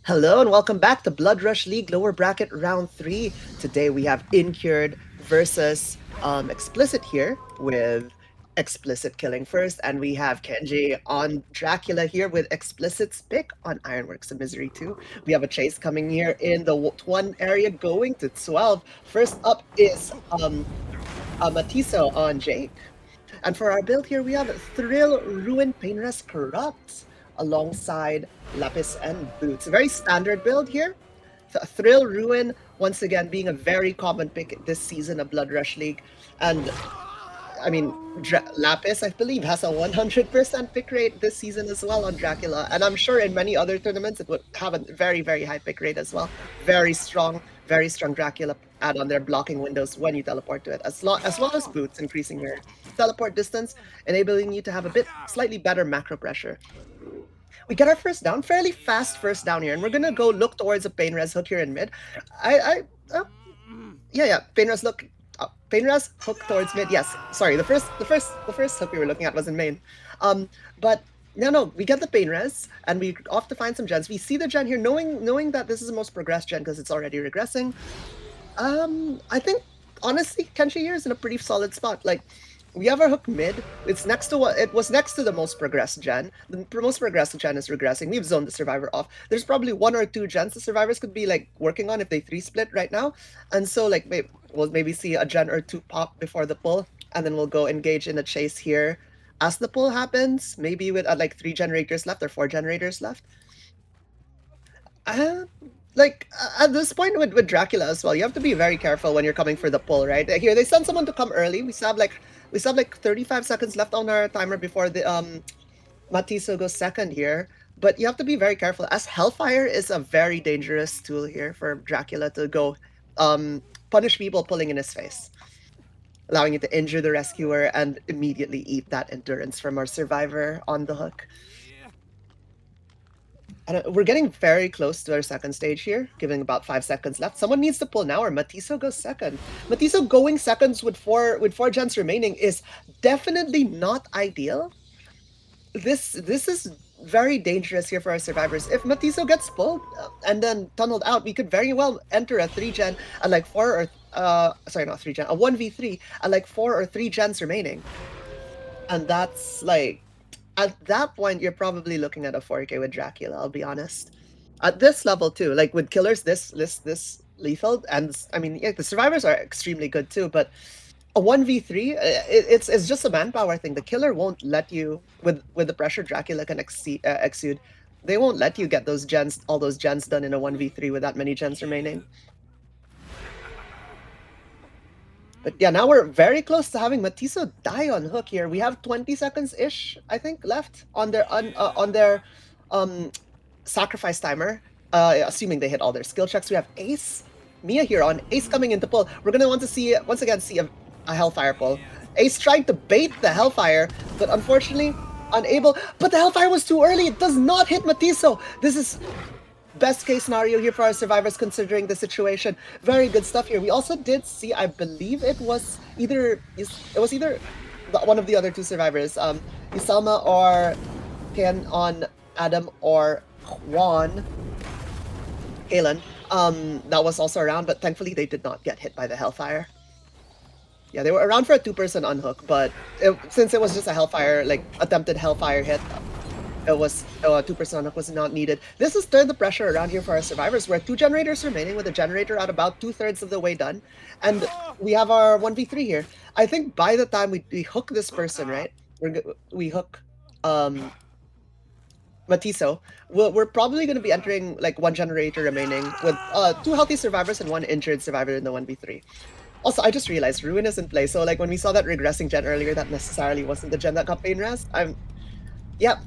Hello and welcome back to Blood Rush League Lower Bracket Round 3. Today we have Incured versus Explicit here with Explicit killing first, and we have Kenji on Dracula here with Explicit's pick on Ironworks of Misery 2. We have a chase coming here in the 1 area going to 12. First up is Matiso on Jake. And for our build here, we have Thrill, Ruin, Painrest, Corrupt, alongside Lapis and Boots. A very standard build here. Thrill, Ruin, once again, being a very common pick this season of Blood Rush League. And, I mean, Lapis, I believe, has a 100% pick rate this season as well on Dracula. And I'm sure in many other tournaments it would have a very, very high pick rate as well. Very strong Dracula add on their blocking windows when you teleport to it, as well as Boots, increasing your teleport distance, enabling you to have a slightly better macro pressure. We get our first down, fairly fast first down here, and we're gonna go look towards a Pain Res hook here in mid. Yeah, Pain Res look. Pain Res hook towards mid. Yes, sorry. The first hook we were looking at was in main. But no, we get the Pain Res, and we off to find some gens. We see the gen here, knowing that this is the most progressed gen because it's already regressing. I think honestly, Kenshi here is in a pretty solid spot. Like, we have our hook mid. It's next to it was next to the most progressed gen. The most progressed gen is regressing. We've zoned the survivor off. There's probably 1 or 2 gens the survivors could be like working on if they 3-split right now. And so like we'll maybe see a gen or 2 pop before the pull, and then we'll go engage in a chase here as the pull happens. Maybe with like 3 generators left or 4 generators left. Like at this point with Dracula as well, you have to be very careful when you're coming for the pull, right? Here they send someone to come early. We still have like 35 seconds left on our timer before the Matiso goes second here. But you have to be very careful, as Hellfire is a very dangerous tool here for Dracula to go punish people pulling in his face, allowing you to injure the rescuer and immediately eat that endurance from our survivor on the hook. And we're getting very close to our second stage here, giving about 5 seconds left. Someone needs to pull now, or Matiso goes second. Matiso going seconds with four gens remaining is definitely not ideal. This is very dangerous here for our survivors. If Matiso gets pulled and then tunneled out, we could very well enter a 3-gen at like 4 or sorry, not 3-gen, a 1v3 at like 4 or 3 gens remaining. And that's like, at that point, you're probably looking at a 4K with Dracula, I'll be honest. At this level too, like with killers this lethal, and I mean, yeah, the survivors are extremely good too, but a 1v3, it's just a manpower thing. The killer won't let you, with the pressure Dracula can exude, they won't let you get those gens, all those gens done in a 1v3 with that many gens remaining. But yeah, now we're very close to having Matiso die on hook here. We have 20 seconds-ish, I think, left on their sacrifice timer, assuming they hit all their skill checks. We have Ace, Mia here on Ace coming into pull. We're gonna want to see, once again, see a Hellfire pull. Ace trying to bait the Hellfire, but unfortunately unable. But the Hellfire was too early. It does not hit Matiso. This is best case scenario here for our survivors considering the situation. Very good stuff here. We also did see, I believe it was either one of the other 2 survivors, Isalma or Ken on Adam or Juan Kalen. That was also around, but thankfully they did not get hit by the Hellfire. Yeah, they were around for a 2-person unhook, but since it was just a Hellfire, like attempted Hellfire hit, it was 2% unhook was not needed. This has turned the pressure around here for our survivors. We're at 2 generators remaining, with a generator at about 2/3 of the way done, and we have our 1v3 here. I think by the time we hook this person, right? We hook Matiso. We're probably going to be entering like 1 generator remaining with 2 healthy survivors and 1 injured survivor in the 1v3. Also, I just realized Ruin is in play, so like when we saw that regressing gen earlier, that necessarily wasn't the gen that got Pain Res. Yeah,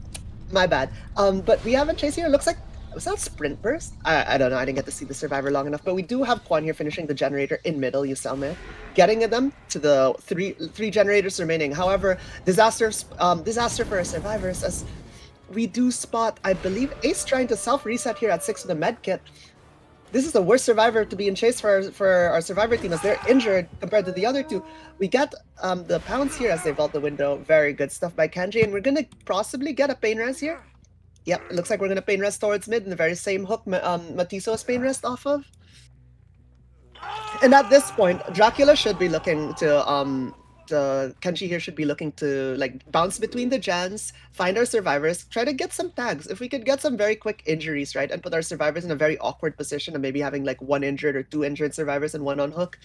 my bad. But we have a chase here. Looks like, was that sprint burst? I don't know. I didn't get to see the survivor long enough. But we do have Quan here finishing the generator in middle, Yuselme, getting them to the three generators remaining. However, disaster for our survivors, as we do spot, I believe, Ace trying to self-reset here at 6 with the med kit. This is the worst survivor to be in chase for our survivor team, as they're injured compared to the other 2. We get the pounce here as they vault the window. Very good stuff by Kenji, and we're gonna possibly get a Pain Res here. Yep, it looks like we're gonna Pain Rest towards mid in the very same hook Matiso is Pain Rest off of. And at this point, Dracula should be looking to Kenshi here should be looking to like bounce between the gens, find our survivors, try to get some tags. If we could get some very quick injuries, right, and put our survivors in a very awkward position of maybe having like one injured or two injured survivors and one on hook,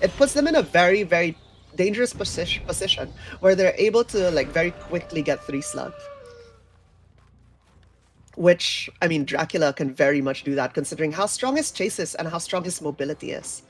it puts them in a very, very dangerous position where they're able to like very quickly get 3 slugs. Which, I mean, Dracula can very much do that considering how strong his chase is and how strong his mobility is.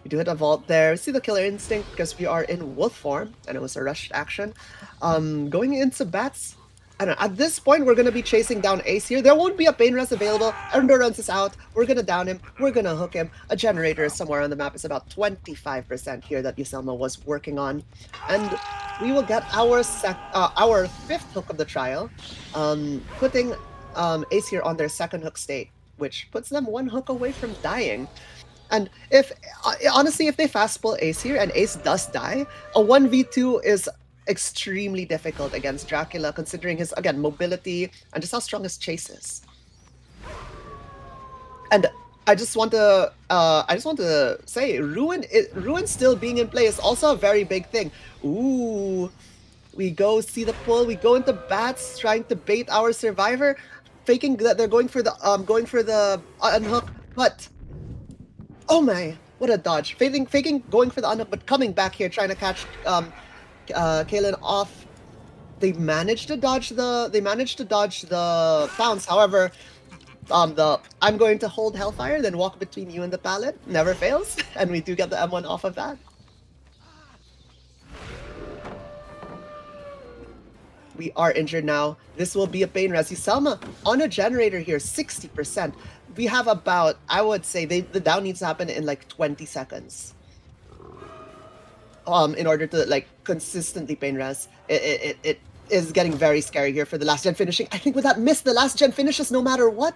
We do hit a vault there. See the killer instinct because we are in wolf form and it was a rushed action. Going into bats. I don't know. At this point, we're going to be chasing down Ace here. There won't be a Pain Rest available. Endurance is out. We're going to down him. We're going to hook him. A generator is somewhere on the map. It's about 25% here that Yuselma was working on. And we will get our 5th hook of the trial, putting Ace here on their 2nd hook state, which puts them 1 hook away from dying. And if honestly, if they fast pull Ace here and Ace does die, a 1v2 is extremely difficult against Dracula, considering his, again, mobility and just how strong his chase is. And I just want to say, Ruin still being in play is also a very big thing. Ooh, we go see the pull. We go into bats, trying to bait our survivor, faking that they're going for the unhook, but oh my, what a dodge. Faking going for the unhook, but coming back here, trying to catch Kaylin off. They managed to dodge the bounce. However, I'm going to hold Hellfire, then walk between you and the pallet. Never fails. And we do get the M1 off of that. We are injured now. This will be a Pain Res. Selma on a generator here, 60%. We have about, I would say, the down needs to happen in like 20 seconds. In order to like consistently Pain Res. It is getting very scary here for the last gen finishing. I think with that miss, the last gen finishes no matter what.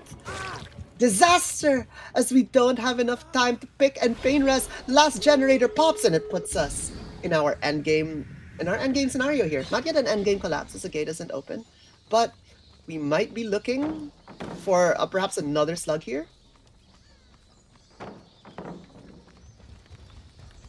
Disaster! As we don't have enough time to pick and Pain Res. Last generator pops and it puts us in our endgame scenario here. Not yet an endgame collapse as the gate isn't open, but we might be looking for perhaps another slug here.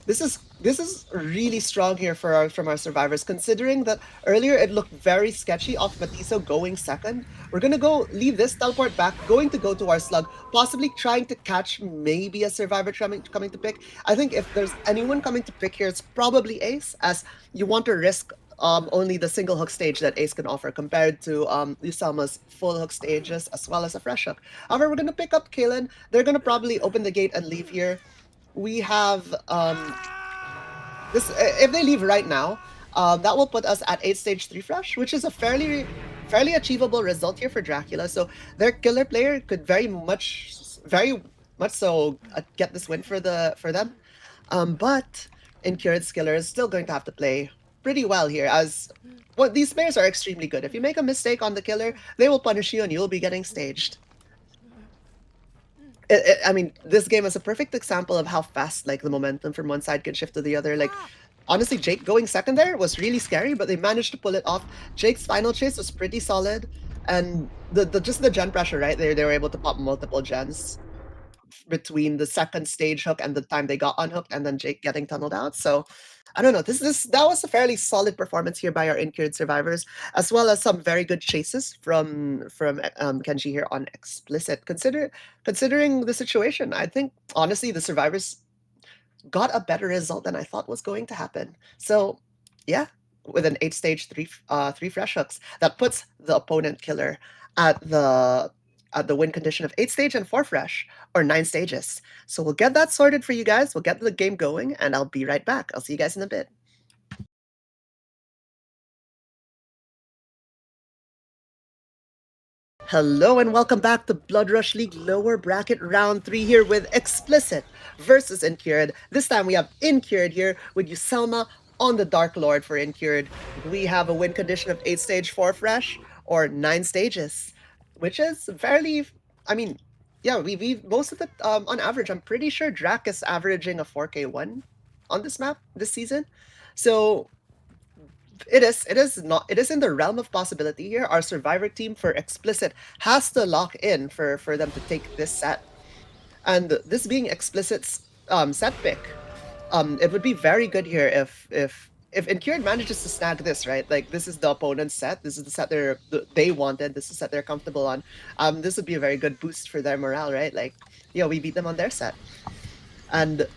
This is really strong here from our survivors, considering that earlier it looked very sketchy off Matiso going 2nd. We're gonna go leave this teleport back, going to go to our slug, possibly trying to catch maybe a survivor coming to pick. I think if there's anyone coming to pick here, it's probably Ace, as you want to risk only the single hook stage that Ace can offer compared to Yuselma's full hook stages as well as a fresh hook. However, we're gonna pick up Kaylin. They're gonna probably open the gate and leave here. We have this. If they leave right now, that will put us at 8 stage 3 fresh, which is a fairly achievable result here for Dracula. So their killer player could very much so get this win for them. But Incured's killer is still going to have to play pretty well here, as these players are extremely good. If you make a mistake on the killer, they will punish you and you'll be getting staged. I mean, this game is a perfect example of how fast like the momentum from one side can shift to the other. Like, honestly, Jake going 2nd there was really scary, but they managed to pull it off. Jake's final chase was pretty solid, and just the gen pressure, right? They were able to pop multiple gens between the 2nd stage hook and the time they got unhooked, and then Jake getting tunneled out. So I don't know. That was a fairly solid performance here by our Incured survivors, as well as some very good chases from Kenji here on Explicit. Considering the situation, I think honestly the survivors got a better result than I thought was going to happen. So yeah, with an 8 stage 3 fresh hooks, that puts the opponent killer at the win condition of 8 stage and 4 fresh, or 9 stages. So we'll get that sorted for you guys. We'll get the game going, and I'll be right back. I'll see you guys in a bit. Hello and welcome back to Blood Rush League lower bracket round 3 here with Explicit versus Incured. This time we have Incured here with Yuselma on the Dark Lord for Incured. We have a win condition of 8 stage 4 fresh, or 9 stages, which is fairly, I mean, yeah, we most of the, on average, I'm pretty sure Drac is averaging a 4k1 on this map this season. So It is. It is not. It is in the realm of possibility here. Our survivor team for Explicit has to lock in for them to take this set, and this being Explicit's set pick, it would be very good here if Incured manages to snag this, right? Like this is the opponent's set. This is the set they wanted. This is the set they're comfortable on. This would be a very good boost for their morale, right? Like, yeah, we beat them on their set, and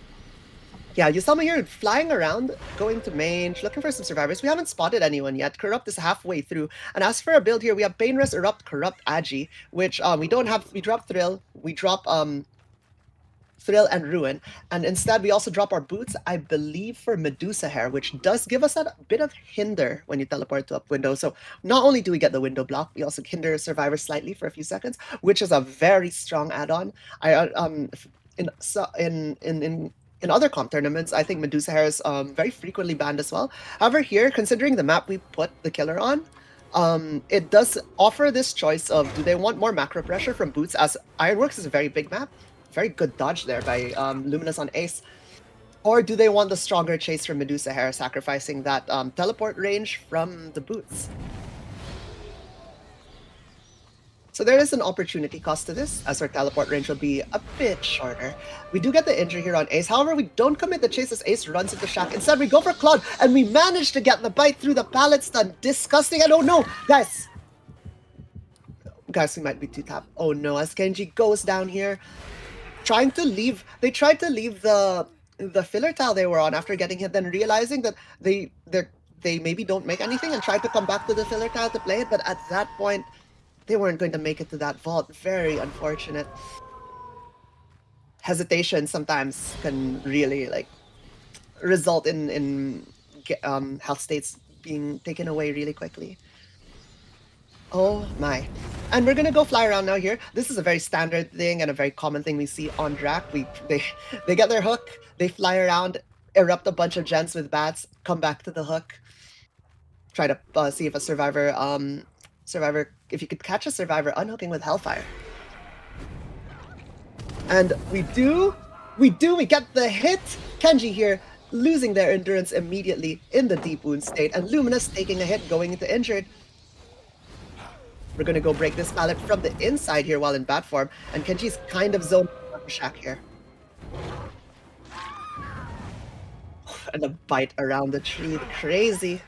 yeah, Yusama here flying around, going to mange, looking for some survivors. We haven't spotted anyone yet. Corrupt is halfway through. And as for a build here, we have Painrest, Erupt, Corrupt, Agi, which we don't have. We drop Thrill, we drop Thrill and Ruin, and instead we also drop our boots, I believe, for Medusa Hair, which does give us that bit of hinder when you teleport to up window. So not only do we get the window block, we also hinder survivors slightly for a few seconds, which is a very strong add-on. In other comp tournaments, I think Medusa Hair is very frequently banned as well. However, here, considering the map we put the killer on, it does offer this choice of, do they want more macro pressure from boots, as Ironworks is a very big map. Very good dodge there by Luminous on Ace. Or do they want the stronger chase from Medusa Hair, sacrificing that teleport range from the boots? So there is an opportunity cost to this, as our teleport range will be a bit shorter. We do get the injury here on Ace. However, we don't commit the chase as Ace runs into Shack. Instead, we go for Claude, and we manage to get the bite through the pallet stun. Disgusting, and oh no, guys! Guys, we might be too tapped. Oh no, as Genji goes down here, they tried to leave the filler tile they were on after getting hit, then realizing that they maybe don't make anything and tried to come back to the filler tile to play it, but at that point they weren't going to make it to that vault. Very unfortunate. Hesitation sometimes can really like result in health states being taken away really quickly. Oh my. And we're gonna go fly around now here. This is a very standard thing and a very common thing we see on Drac. They get their hook, they fly around, erupt a bunch of gens with bats, come back to the hook, try to see if a survivor, if you could catch a survivor unhooking with Hellfire. And we get the hit! Kenji here losing their endurance immediately in the deep wound state, and Luminous taking a hit, going into injured. We're gonna go break this pallet from the inside here while in bat form, and Kenji's kind of zoned for Shack here. And a bite around the tree, crazy.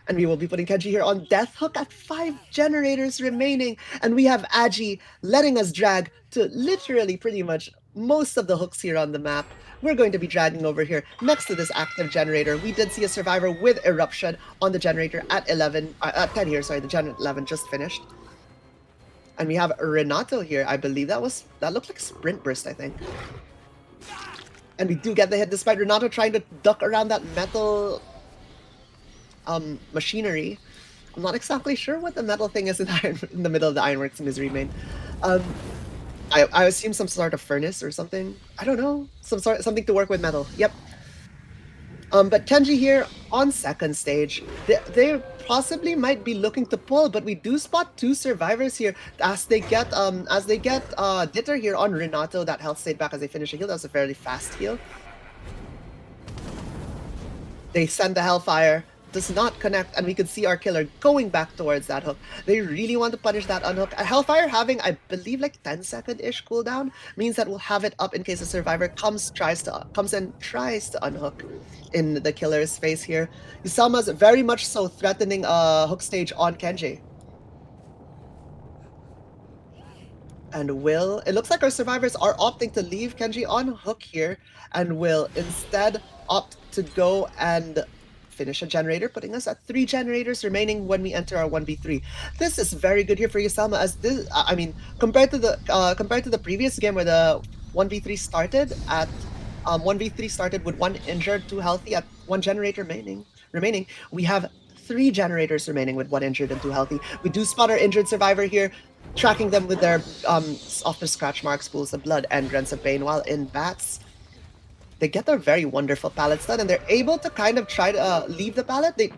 And we will be putting Kenji here on Death Hook at 5 generators remaining, and we have Agi letting us drag to literally pretty much most of the hooks here on the map. We're going to be dragging over here next to this active generator. We did see a survivor with Eruption on the generator at 10 here, sorry, the gen 11 just finished. And we have Renato here. I believe that looked like Sprint Burst, I think. And we do get the hit despite Renato trying to duck around that metal machinery. I'm not exactly sure what the metal thing is in the middle of the Ironworks Misery main. I assume some sort of furnace or something. I don't know. Something to work with metal. Yep. But Kenji here on second stage. They possibly might be looking to pull, but we do spot 2 survivors here as they get Ditter here on Renato. That health stayed back as they finish a heal. That was a fairly fast heal. They send the Hellfire. Does not connect, and we could see our killer going back towards that hook. They really want to punish that unhook. A Hellfire having, I believe, like 10-second-ish cooldown means that we'll have it up in case a survivor comes and tries to unhook in the killer's face here. Isama's very much so threatening a hook stage on Kenji. And it looks like our survivors are opting to leave Kenji on hook here, and will instead opt to go and finish a generator, putting us at 3 generators remaining when we enter our 1v3. This is very good here for Yusama, as this, I mean, compared to the previous game where the 1v3 started with 1 injured, 2 healthy, at 1 generator remaining. We have 3 generators remaining with 1 injured and 2 healthy. We do spot our injured survivor here, tracking them with their softer scratch marks, pools of blood, and grunts of pain while in bats. They get their very wonderful pallet stun, and they're able to kind of try to leave the pallet. They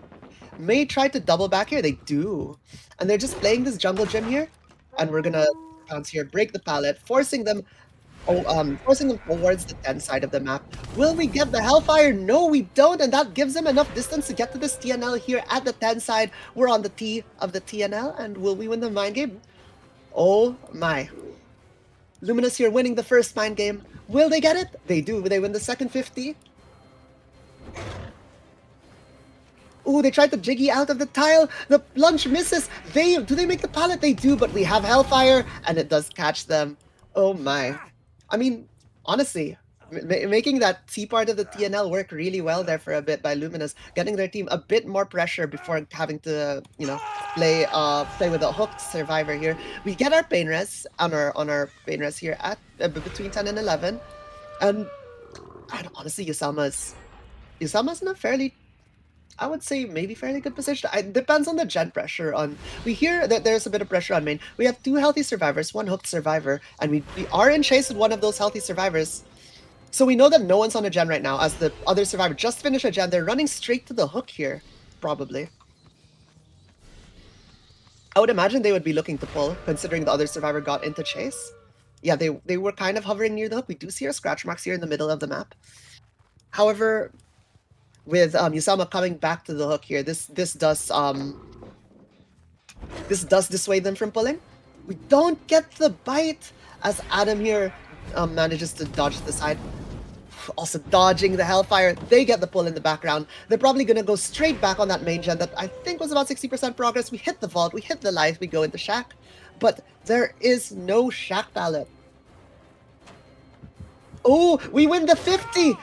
may try to double back here. They do. And they're just playing this jungle gym here. And we're gonna bounce here, break the pallet, forcing them Oh, forcing them towards the 10 side of the map. Will we get the Hellfire? No, we don't, and that gives them enough distance to get to this TNL here at the 10 side. We're on the T of the TNL, and will we win the mind game? Oh my. Luminous here winning the first mind game. Will they get it? They do. Will they win the second 50? Ooh, they tried to jiggy out of the tile. The lunge misses. Do they make the pallet? They do, but we have Hellfire, and it does catch them. Oh my. I mean, honestly, making that T part of the TNL work really well there for a bit by Luminous, getting their team a bit more pressure before having to, play with a hooked survivor here. We get our pain res on our pain res here at between 10 and 11, and honestly, Yusama's in a fairly, I would say, maybe fairly good position. It depends on the gen pressure on. We hear that there's a bit of pressure on main. We have 2 healthy survivors, 1 hooked survivor, and we are in chase with one of those healthy survivors. So we know that no one's on a gen right now, as the other survivor just finished a gen. They're running straight to the hook here, probably. I would imagine they would be looking to pull, considering the other survivor got into chase. Yeah, they were kind of hovering near the hook. We do see our scratch marks here in the middle of the map. However, with Yusama coming back to the hook here, this does dissuade them from pulling. We don't get the bite as Adam here manages to dodge to the side. Also dodging the Hellfire. They get the pull in the background. They're probably going to go straight back on that main gen that I think was about 60% progress. We hit the vault, we hit the life, we go into Shack. But there is no Shack pallet. Oh, we win the 50!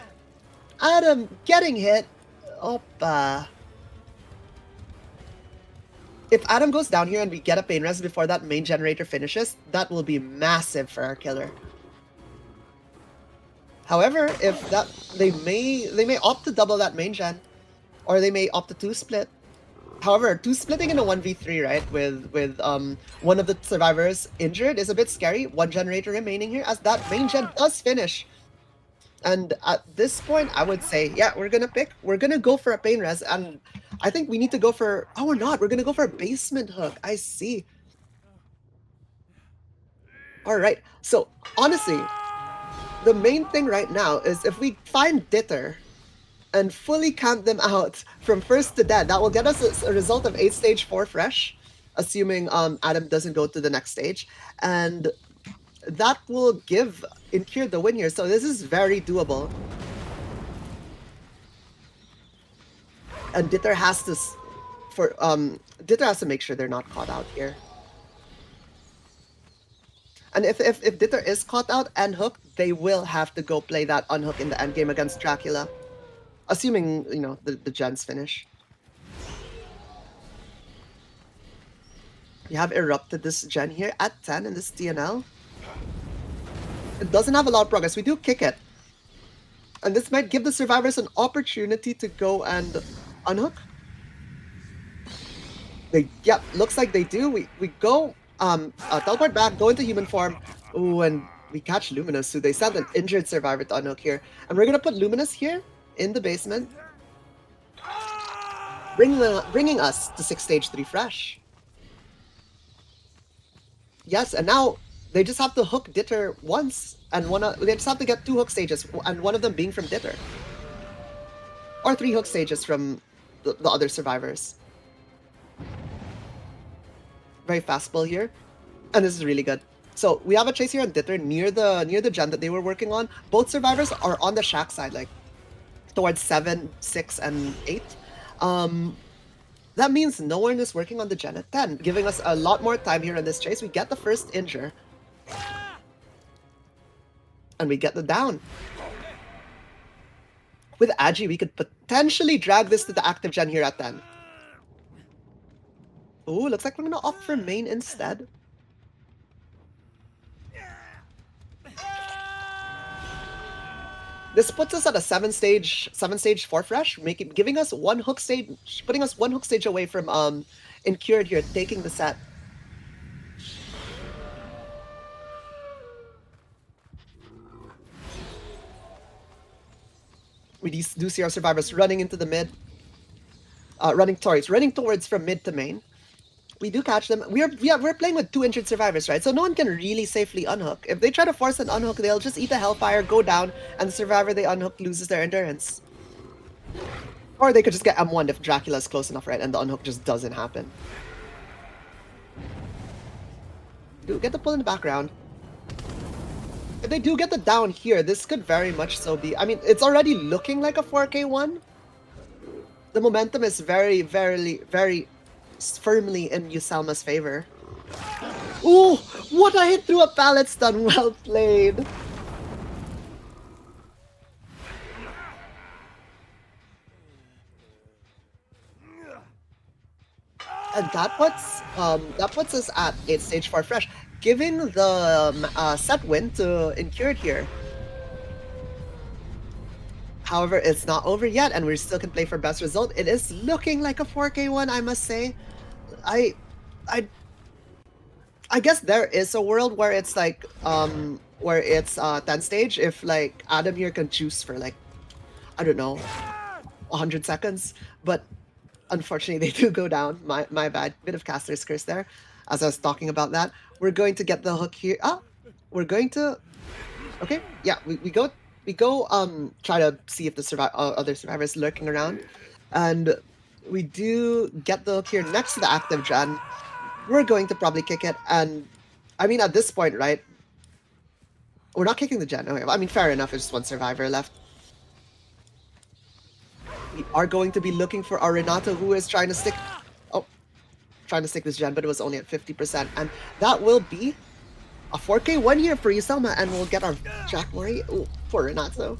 Adam getting hit. Oppa. If Adam goes down here and we get a pain res before that main generator finishes, that will be massive for our killer. However, if that they may opt to double that main gen, or they may opt to 2-split. However, 2-splitting in a 1v3, right, with one of the survivors injured is a bit scary. 1 generator remaining here, as that main gen does finish. And at this point, I would say, yeah, we're gonna go for a pain res, and I think we need to go for, oh, we're not, we're gonna go for a basement hook. I see. All right, so honestly, the main thing right now is if we find Ditter and fully count them out from first to dead, that will get us a result of 8 stage 4 fresh, assuming Adam doesn't go to the next stage, and that will give Incured the win here. So this is very doable. And Ditter has to Ditter has to make sure they're not caught out here. And if Ditter is caught out and hooked, they will have to go play that unhook in the endgame against Dracula. Assuming, the gens finish. We have erupted this gen here at 10 in this TNL. It doesn't have a lot of progress. We do kick it. And this might give the survivors an opportunity to go and unhook. Looks like they do. We go, teleport back, go into human form. Ooh, and we catch Luminous, who they sent an injured survivor to unhook here. And we're gonna put Luminous here in the basement, bringing us to 6 stage 3 fresh. Yes, and now they just have to hook Ditter once, and they just have to get 2 hook stages, and one of them being from Ditter. Or 3 hook stages from the other survivors. Very fast pull here, and this is really good. So we have a chase here on Ditter near the gen that they were working on. Both survivors are on the Shack side, like towards 7, 6, and 8. That means no one is working on the gen at 10, giving us a lot more time here in this chase. We get the first injure. And we get the down. With Agi, we could potentially drag this to the active gen here at 10. Ooh, looks like we're gonna opt for main instead. This puts us at a 7 stage 4 fresh, giving us 1 hook stage, putting us 1 hook stage away from Incured here, taking the set. We do see our survivors running into the mid, running towards from mid to main. We do catch them. We're playing with 2 injured survivors, right? So no one can really safely unhook. If they try to force an unhook, they'll just eat the hellfire, go down, and the survivor they unhook loses their endurance. Or they could just get M1 if Dracula's close enough, right? And the unhook just doesn't happen. Do get the pull in the background. If they do get the down here, this could very much so be... I mean, it's already looking like a 4K1. The momentum is very firmly in Yusalma's favor. Ooh! What a hit through a pallet stun! Well played! And that puts us at 8th stage for fresh, giving the set win to Incured here. However, it's not over yet, and we still can play for best result. It is looking like a 4K1, I must say. I guess there is a world where it's like where it's 10 stage if like Adam here can juice for like, I don't know, 100 seconds, but unfortunately they do go down. My bad. Bit of caster's curse there as I was talking about that. We're going to get the hook here. We're going to... Okay, yeah, we go try to see if the other survivors lurking around, and we do get the hook here next to the active gen. We're going to probably kick it, and I mean at this point, right? We're not kicking the gen. Okay, I mean fair enough. There's just one survivor left. We are going to be looking for our Renato, who is trying to stick this gen, but it was only at 50%, and that will be a 4K1 here for Yusalma, and we'll get our Jack Murray. Ooh, poor Renato.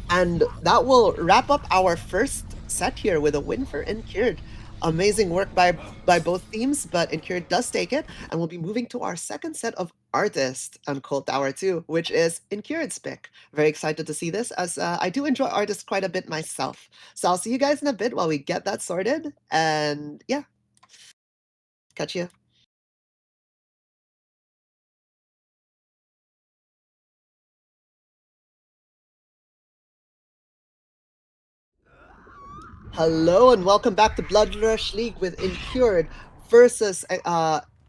And that will wrap up our first set here with a win for Incured. Amazing work by both teams, but Incured does take it, and we'll be moving to our second set of Artist on Cold Tower 2, which is Incured's pick. Very excited to see this, as I do enjoy Artist quite a bit myself. So I'll see you guys in a bit while we get that sorted, and yeah, catch you. Hello and welcome back to Blood Rush League with Incured versus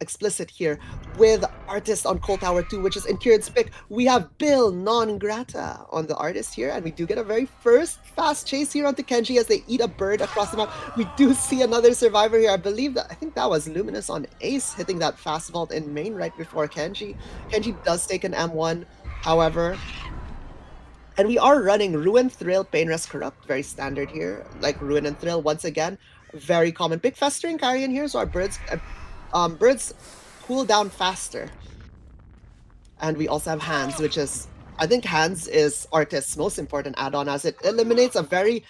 Explicit here with Artist on Cold Tower 2, which is Incured's pick. We have Bill Non Grata on the Artist here, and we do get a very first fast chase here onto Kenji as they eat a bird across the map. We do see another survivor here. I think that was Luminous on Ace hitting that fast vault in main right before Kenji. Kenji does take an M1, however. And we are running Ruin, Thrill, Painrest, Corrupt. Very standard here. Like Ruin and Thrill, once again. Very common. Big Festering Carrion here, so our birds cool down faster. And we also have Hands, which is... I think Hands is Artist's most important add-on, as it eliminates a very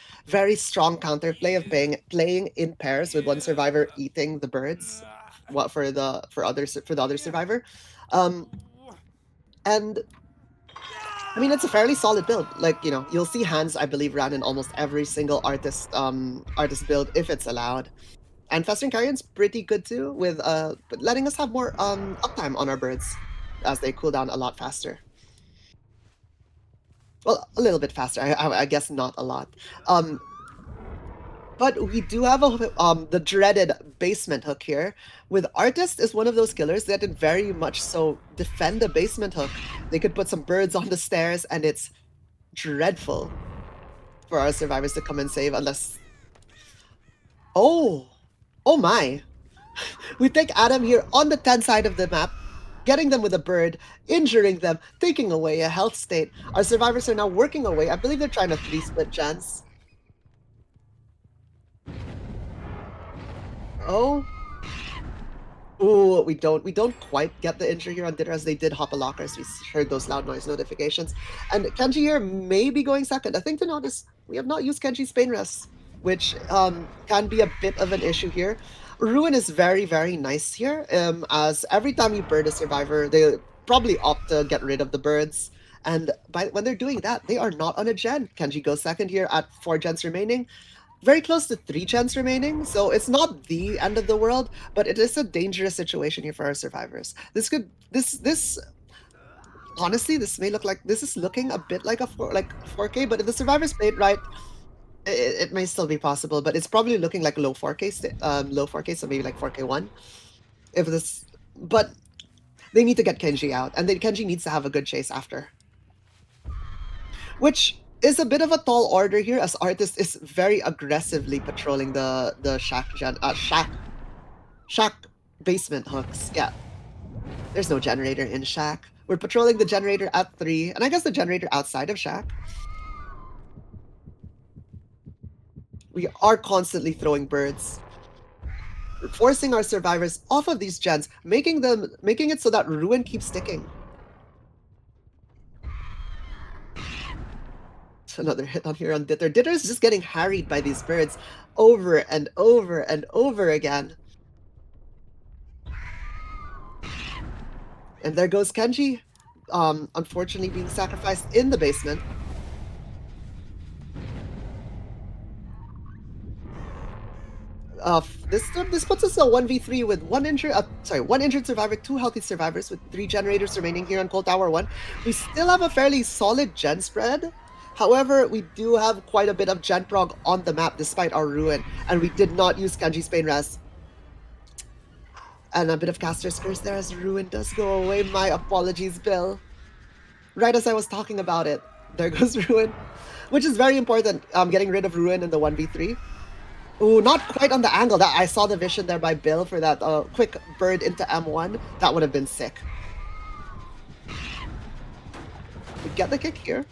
strong counterplay of playing in pairs with one survivor eating the birds for the other survivor. And I mean, it's a fairly solid build. Like, you know, you'll see Hands, I believe, ran in almost every single artist build if it's allowed. And Festering Carrion's pretty good too, with letting us have more uptime on our birds as they cool down a lot faster. Well, a little bit faster. I guess not a lot. But we do have the dreaded basement hook here. With Artist is one of those killers that did very much so defend the basement hook. They could put some birds on the stairs, and it's dreadful for our survivors to come and save unless... Oh my. We take Adam here on the 10 side of the map, getting them with a bird, injuring them, taking away a health state. Our survivors are now working away. I believe they're trying to 3-split gens. Oh. Ooh, we don't quite get the injury here on Dinner, as they did hop a locker, as we heard those loud noise notifications. And Kenji here may be going second. I think to notice, we have not used Kenji's Pain Rest, which can be a bit of an issue here. Ruin is very nice here, as every time you bird a survivor, they probably opt to get rid of the birds. And when they're doing that, they are not on a gen. Kenji goes second here at 4 gens remaining. Very close to 3 gens remaining, so it's not the end of the world, but it is a dangerous situation here for our survivors. Honestly, this may look like... This is looking a bit like a 4K, but if the survivors play it right, it may still be possible, but it's probably looking like low 4K, low 4K, so maybe like 4K1. If this, but they need to get Kenji out, and then Kenji needs to have a good chase after, which is a bit of a tall order here, as Artist is very aggressively patrolling the shack basement hooks. Yeah, there's no generator in shack. We're patrolling the generator at 3, and I guess the generator outside of shack. We are constantly throwing birds, forcing our survivors off of these gens, making it so that Ruin keeps sticking. Another hit on here on Ditter. Ditter is just getting harried by these birds over and over and over again. And there goes Kenji, unfortunately being sacrificed in the basement. This puts us a 1v3 with one injured survivor, 2 healthy survivors with 3 generators remaining here on Cold Tower 1. We still have a fairly solid gen spread. However, we do have quite a bit of gen prog on the map despite our Ruin, and we did not use Kenji's Pain Res. And a bit of Caster's Curse there as Ruin does go away. My apologies, Bill. Right as I was talking about it, there goes Ruin, which is very important, getting rid of Ruin in the 1v3. Ooh, not quite on the angle. That I saw the vision there by Bill for that quick bird into M1. That would have been sick. We get the kick here.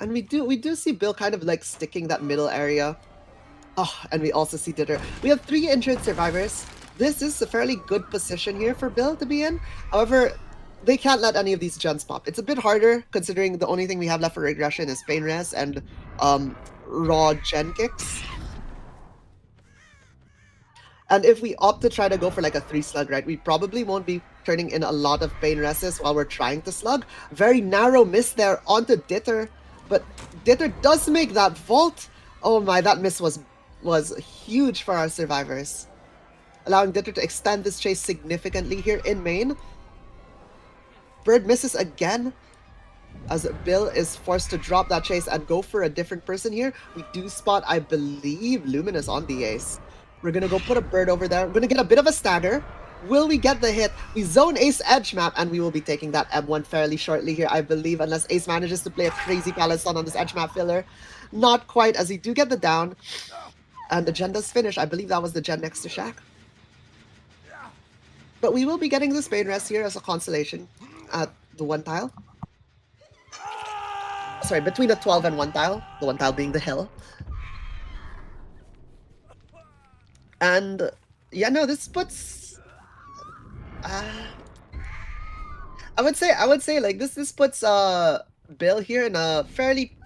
And we do see Bill kind of like sticking that middle area. Oh, and we also see Ditter. We have 3 injured survivors. This is a fairly good position here for Bill to be in. However, they can't let any of these gens pop. It's a bit harder considering the only thing we have left for regression is Pain Res and raw gen kicks. And if we opt to try to go for like a 3 slug, right, we probably won't be turning in a lot of Pain Reses while we're trying to slug. Very narrow miss there onto Ditter. But Ditter does make that vault. Oh my, that miss was huge for our survivors, allowing Ditter to extend this chase significantly here in main. Bird misses again as Bill is forced to drop that chase and go for a different person here. We do spot, I believe, Luminous on the ace. We're going to go put a bird over there. We're going to get a bit of a stagger. Will we get the hit? We zone Ace edge map, and we will be taking that M1 fairly shortly here, I believe, unless Ace manages to play a crazy Palace on this edge map filler. Not quite, as he do get the down. And the gen does finish. I believe that was the gen next to Shack. But we will be getting this Pain Rest here as a consolation at the 1 tile. Sorry, between the 12 and 1 tile. The 1 tile being the hill. And yeah, no, this puts I would say like this puts Bill here in a fairly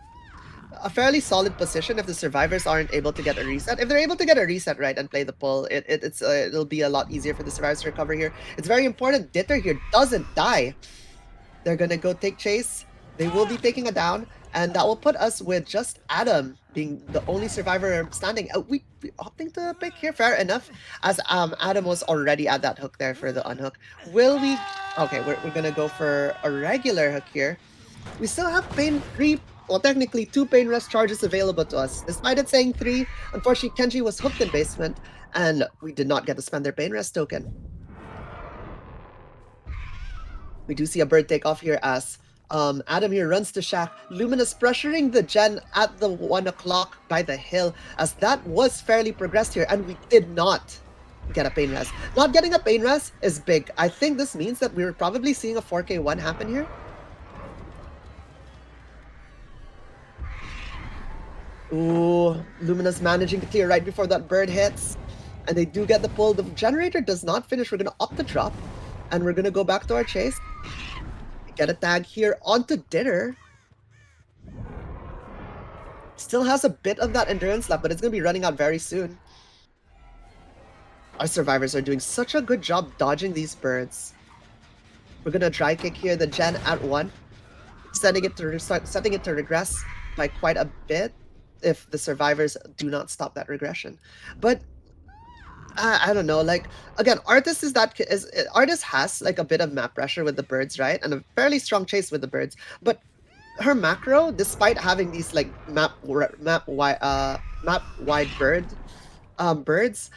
solid position if the survivors aren't able to get a reset. If they're able to get a reset right and play the pull, it'll be a lot easier for the survivors to recover here. It's very important Ditter here doesn't die. They're gonna go take chase. They will be taking a down, and that will put us with just Adam being the only survivor standing. We opting to pick here, fair enough, as Adam was already at that hook there for the unhook. Will we? Okay, we're gonna go for a regular hook here. We still have technically 2 Pain Rest charges available to us. Despite it saying 3, unfortunately Kenji was hooked in basement, and we did not get to spend their Pain Rest token. We do see a bird take off here as Adam here runs to Shack. Luminous pressuring the gen at the 1 o'clock by the hill, as that was fairly progressed here, and we did not get a Pain Res. Not getting a Pain Res is big. I think this means that we're probably seeing a 4K1 happen here. Ooh, Luminous managing to clear right before that bird hits. And they do get the pull. The generator does not finish. We're going to opt to drop. And we're going to go back to our chase. Get a tag here onto Ditter. Still has a bit of that endurance left, but it's going to be running out very soon. Our survivors are doing such a good job dodging these birds. We're going to dry kick here the gen at 1. Setting it to regress by quite a bit if the survivors do not stop that regression. But I don't know. Like again, artist is that is artist has like a bit of map pressure with the birds, right, and a fairly strong chase with the birds. But her macro, despite having these like map wide birds,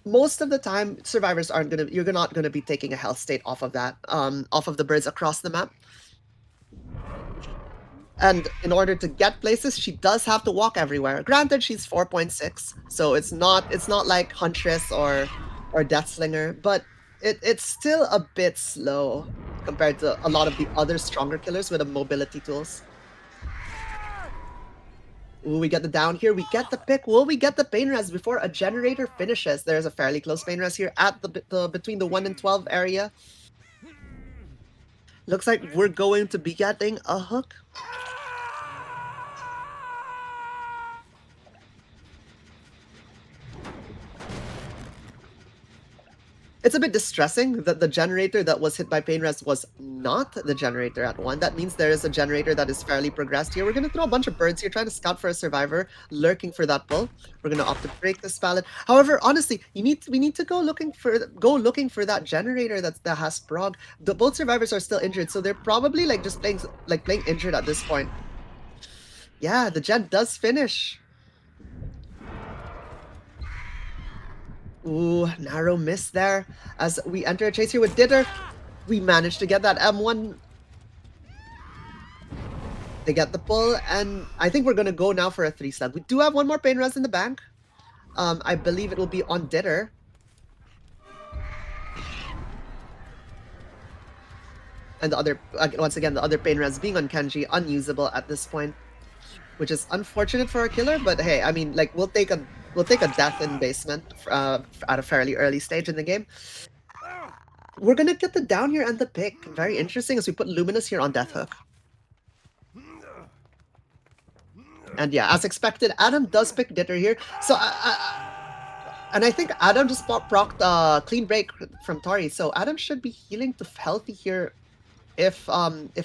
most of the time survivors aren't gonna you're not gonna be taking a health state off of that off of the birds across the map. And in order to get places, she does have to walk everywhere. Granted, she's 4.6, so it's not like Huntress or Deathslinger, but it's still a bit slow compared to a lot of the other stronger killers with the mobility tools. Ooh, we get the down here. We get the pick. Will we get the pain res before a generator finishes? There's a fairly close pain res here at the between the 1 and 12 area. Looks like we're going to be getting a hook. It's a bit distressing that the generator that was hit by pain res was not the generator at 1. That means there is a generator that is fairly progressed here. We're going to throw a bunch of birds here, trying to scout for a survivor, lurking for that pull. We're going to opt to break this pallet. However, honestly, we need to go looking for that generator that has prog. Both survivors are still injured, so they're probably like just playing injured at this point. Yeah, the gen does finish. Ooh, narrow miss there. As we enter a chase here with Ditter, we managed to get that M1. They get the pull, and I think we're gonna go now for a 3 slug. We do have one more pain res in the bank. I believe it will be on Ditter. And the other, once again, the other pain res being on Kenji, unusable at this point, which is unfortunate for our killer. But hey, I mean, like we'll take a death in basement at a fairly early stage in the game. We're gonna get the down here and the pick. Very interesting as we put Luminous here on Death Hook. And yeah, as expected, Adam does pick Ditter here. So, and I think Adam just procced clean break from Tori. So Adam should be healing to healthy here if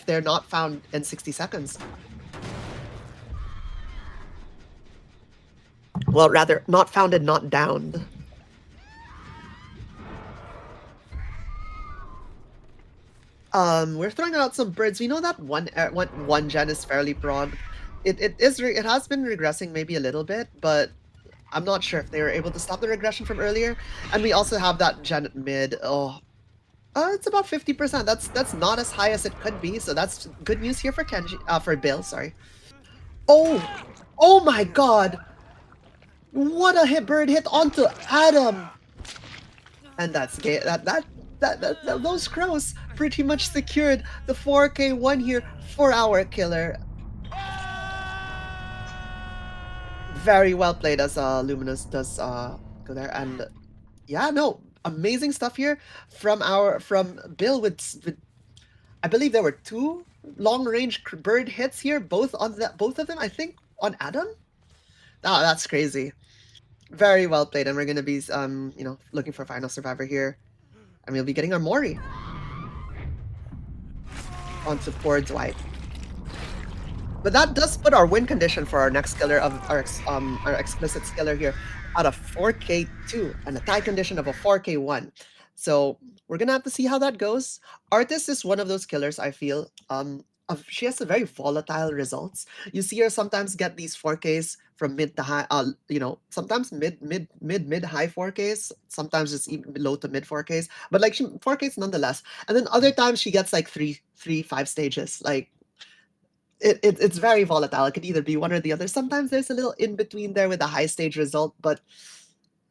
they're not found in 60 seconds. Well, rather, not found and not downed. We're throwing out some birds. We know that one gen is fairly broad. It has been regressing maybe a little bit, but I'm not sure if they were able to stop the regression from earlier. And we also have that gen mid. Oh, it's about 50%. That's not as high as it could be. So that's good news here for Kenji. For Bill, sorry. Oh, oh my God! What a bird hit onto Adam. And that's gay. Those crows pretty much secured the 4K1 here for our killer. Very well played as Luminous does go there. And yeah, no, amazing stuff here from Bill with I believe there were 2 long range bird hits here, both of them I think on Adam. Oh, that's crazy. Very well played, and we're gonna be looking for a final survivor here. And we'll be getting our Mori onto Ford's White. But that does put our win condition for our next killer of our explicit killer here at a 4K2 and a tie condition of a 4K1. So we're gonna have to see how that goes. Artist is one of those killers I feel. She has a very volatile results. You see her sometimes get these 4Ks from mid to high, sometimes mid high 4Ks. Sometimes it's even low to mid 4Ks. But like 4Ks nonetheless. And then other times she gets like 5 stages. Like it's very volatile. It could either be one or the other. Sometimes there's a little in between there with a high stage result, but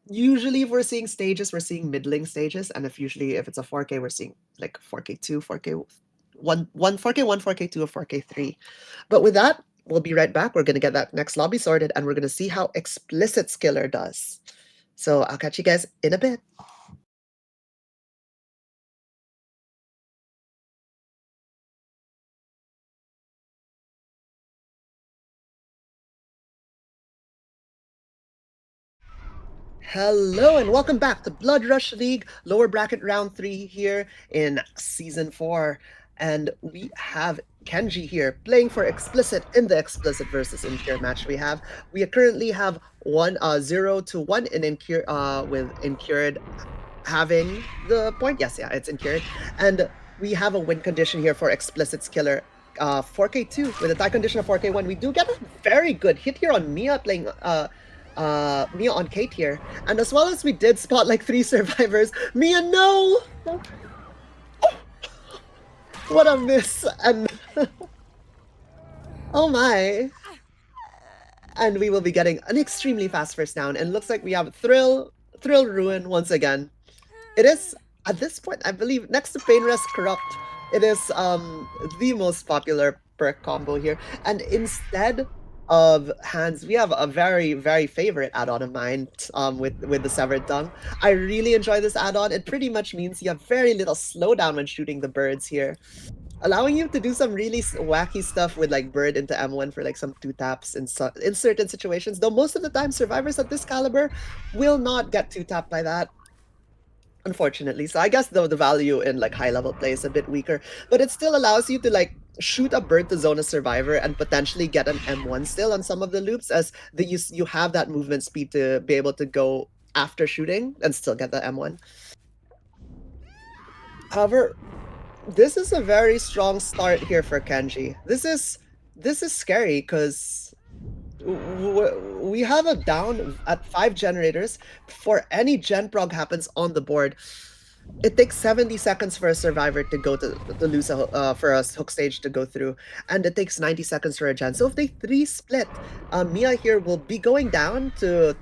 usually if we're seeing stages, we're seeing middling stages, and if it's a 4K, we're seeing like 4K2, 4K1, 4K1, 4K2, or 4K3. But with that, we'll be right back. We're gonna get that next lobby sorted, and we're gonna see how Explicit Skiller does. So I'll catch you guys in a bit. Hello and welcome back to Blood Rush League, lower bracket round 3 here in Season 4. And we have Kenji here playing for Explicit in the Explicit versus Incured match we currently have 0-1 in Incured with Incured having the point. Yes, yeah, it's Incured. And we have a win condition here for Explicit's killer. 4K2 with a tie condition of 4K1. We do get a very good hit here on Mia playing Mia on Kate here. And as well as we did spot like 3 survivors, Mia, no! What a miss! And oh my! And we will be getting an extremely fast first down. And looks like we have Thrill Ruin once again. It is, at this point, I believe, next to Pain Rest Corrupt, it is the most popular perk combo here. And instead of Hands, we have a very, very favorite add-on of mine with the Severed Tongue. I really enjoy this add-on. It pretty much means you have very little slowdown when shooting the birds here, allowing you to do some really wacky stuff with like bird into M1 for like some 2 taps in certain situations, though most of the time survivors at this caliber will not get 2 tapped by that, unfortunately. So I guess though the value in like high level play is a bit weaker, but it still allows you to like shoot a bird to zone a survivor and potentially get an M1 still on some of the loops, as you have that movement speed to be able to go after shooting and still get the M1. However, this is a very strong start here for Kenji. This is scary because we have a down at 5 generators before any gen prog happens on the board. It takes 70 seconds for a survivor to go to lose for a hook stage to go through, and it takes 90 seconds for a gen. So if they 3 split, Mia here will be going down to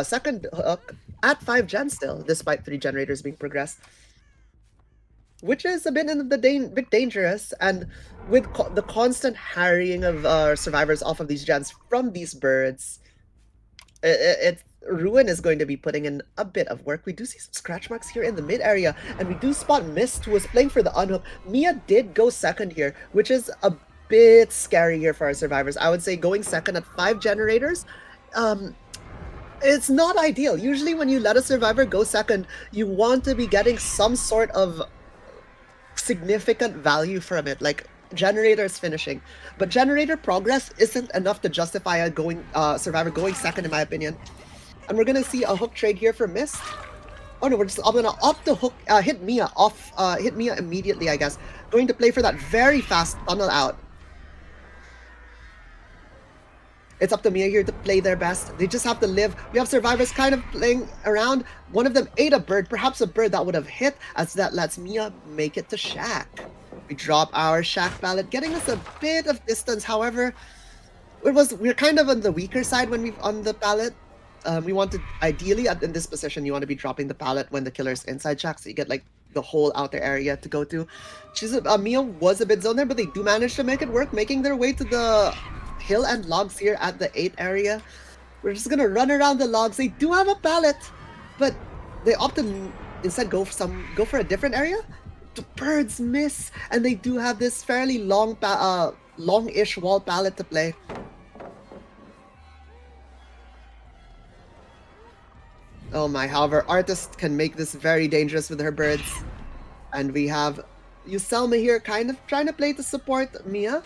second hook at 5 gen still, despite 3 generators being progressed, which is a bit bit dangerous. And with the constant harrying of survivors off of these gens from these birds, Ruin is going to be putting in a bit of work. We do see some scratch marks here in the mid area, and we do spot Mist, who was playing for the unhook. Mia did go second here, which is a bit scary here for our survivors. I would say going second at 5 generators, it's not ideal. Usually when you let a survivor go second, you want to be getting some sort of significant value from it, like generators finishing. But generator progress isn't enough to justify a survivor going second, in my opinion. And we're gonna see a hook trade here for Mist. Oh no, I'm gonna opt to hook hit Mia immediately, I guess. Going to play for that very fast tunnel out. It's up to Mia here to play their best. They just have to live. We have survivors kind of playing around. One of them ate a bird, perhaps a bird that would have hit, as that lets Mia make it to Shack. We drop our Shack pallet, getting us a bit of distance. However, we're kind of on the weaker side when we've on the pallet. We want to, ideally, in this position, you want to be dropping the pallet when the killer's inside Shack, so you get like the whole outer area to go to. Mia was a bit zoned there, but they do manage to make it work, making their way to the hill and logs here at the 8 area. We're just gonna run around the logs. They do have a pallet, but they opt to instead go for a different area. The birds miss, and they do have this fairly long-ish wall pallet to play. Oh my, however, Artist can make this very dangerous with her birds. And we have Yuselma here kind of trying to play to support Mia.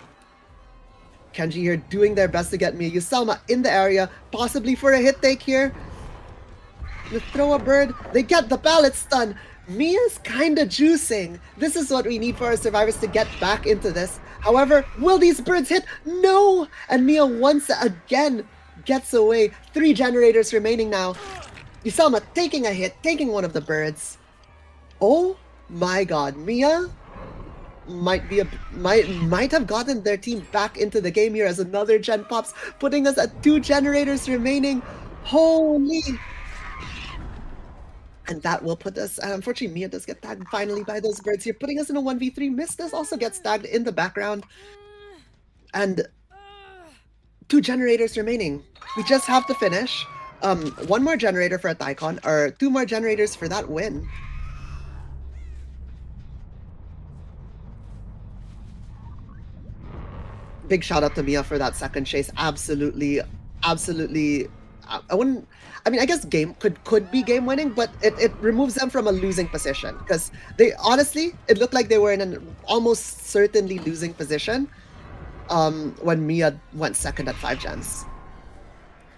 Kenji here doing their best to get Mia. Yuselma in the area, possibly for a hit take here. You throw a bird, they get the pallet stun. Mia's kinda juicing. This is what we need for our survivors to get back into this. However, will these birds hit? No! And Mia once again gets away. 3 generators remaining now. Yuselma taking a hit, taking one of the birds. Oh my god, Mia might have gotten their team back into the game here as another gen pops, putting us at 2 generators remaining. Holy! And that will put us, unfortunately Mia does get tagged finally by those birds here, putting us in a 1v3. Mist does also gets tagged in the background. And 2 generators remaining. We just have to finish. 1 more generator for a Tycon, or 2 more generators for that win. Big shout out to Mia for that second chase. Absolutely I wouldn't. I mean, I guess game could be game winning, but it removes them from a losing position because they honestly it looked like they were in an almost certainly losing position when Mia went second at 5 gens.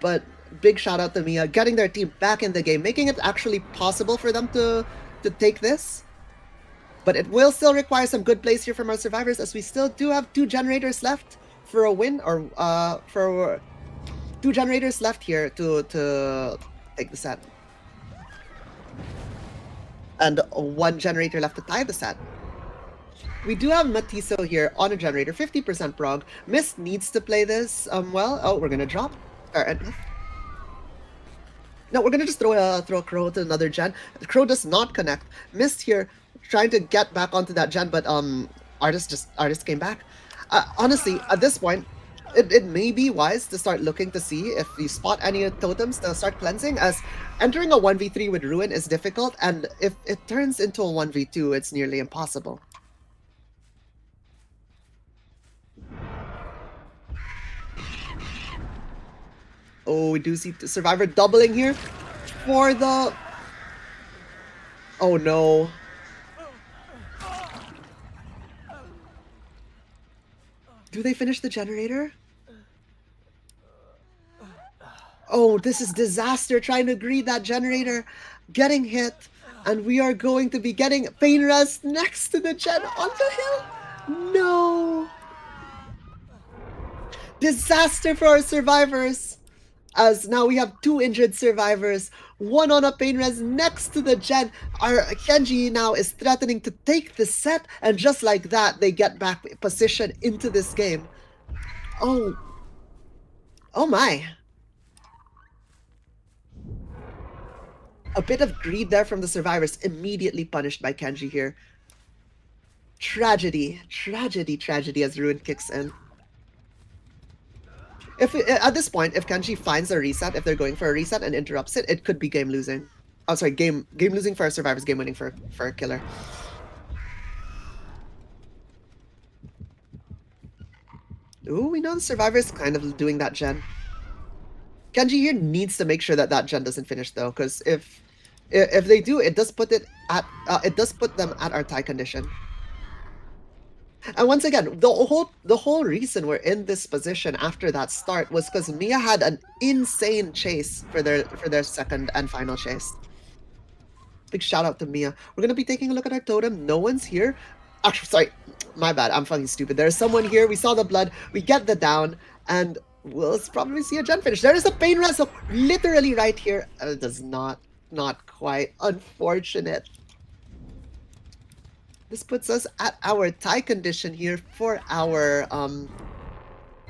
But big shout out to Mia getting their team back in the game, making it actually possible for them to take this. But it will still require some good plays here from our survivors, as we still do have 2 generators left for a win, or for 2 generators left here to take the set. And 1 generator left to tie the set. We do have Matiso here on a generator, 50% prog. Mist needs to play this well. Oh, we're gonna drop. No, we're gonna just throw a Crow to another gen. Crow does not connect. Mist here trying to get back onto that gen, but Artist came back. Honestly, at this point, it may be wise to start looking to see if you spot any totems to start cleansing, as entering a 1v3 with Ruin is difficult, and if it turns into a 1v2, it's nearly impossible. Oh, we do see the Survivor doubling here for the... Oh no. Do they finish the generator? Oh, this is disaster trying to greet that generator, getting hit, and we are going to be getting Pain Rest next to the gen on the hill. No. Disaster for our survivors, as now we have 2 injured survivors, 1 on a Pain Res next to the gen. Our Kenji now is threatening to take the set, and just like that, they get back position into this game. Oh. Oh my. A bit of greed there from the survivors, immediately punished by Kenji here. Tragedy, tragedy, tragedy as Ruin kicks in. At this point, if Kenji finds a reset, if they're going for a reset and interrupts it, it could be game losing. Oh, sorry, game losing for our survivors, game winning for a killer. Ooh, we know the survivors kind of doing that gen. Kenji here needs to make sure that that gen doesn't finish though, because if they do, it does put them at our tie condition. And once again, the whole reason we're in this position after that start was because Mia had an insane chase for their second and final chase. Big shout out to Mia. We're gonna be taking a look at our totem. No one's here. Actually, sorry, my bad. I'm fucking stupid. There's someone here. We saw the blood. We get the down, and we'll probably see a gen finish. There is a Pain Res, so literally right here. It does not quite. Unfortunate. This puts us at our tie condition here for our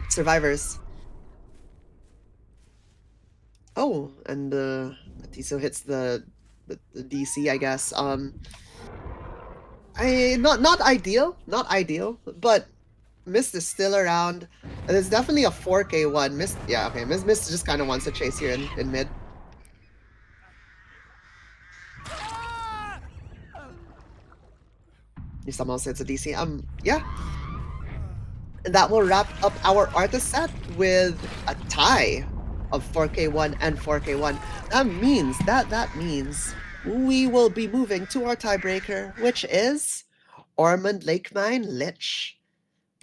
survivors. Oh, and Matiso hits the DC, I guess. Not ideal, but Mist is still around. And it's definitely a 4K one. Mist, yeah, okay. Mist just kind of wants to chase here in mid. He somehow hits a DC. Yeah. And that will wrap up our artist set with a tie of 4K1 and 4K1. That means we will be moving to our tiebreaker, which is Ormond Lake Mine Lich.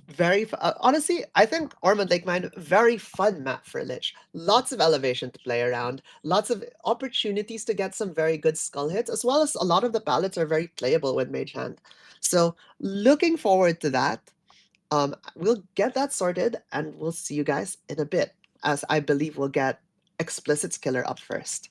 Very honestly, I think Ormond Lake Mine, very fun map for Lich. Lots of elevation to play around, lots of opportunities to get some very good skull hits, as well as a lot of the palettes are very playable with Mage Hand. So looking forward to that. We'll get that sorted, and we'll see you guys in a bit, as I believe we'll get Explicit's killer up first.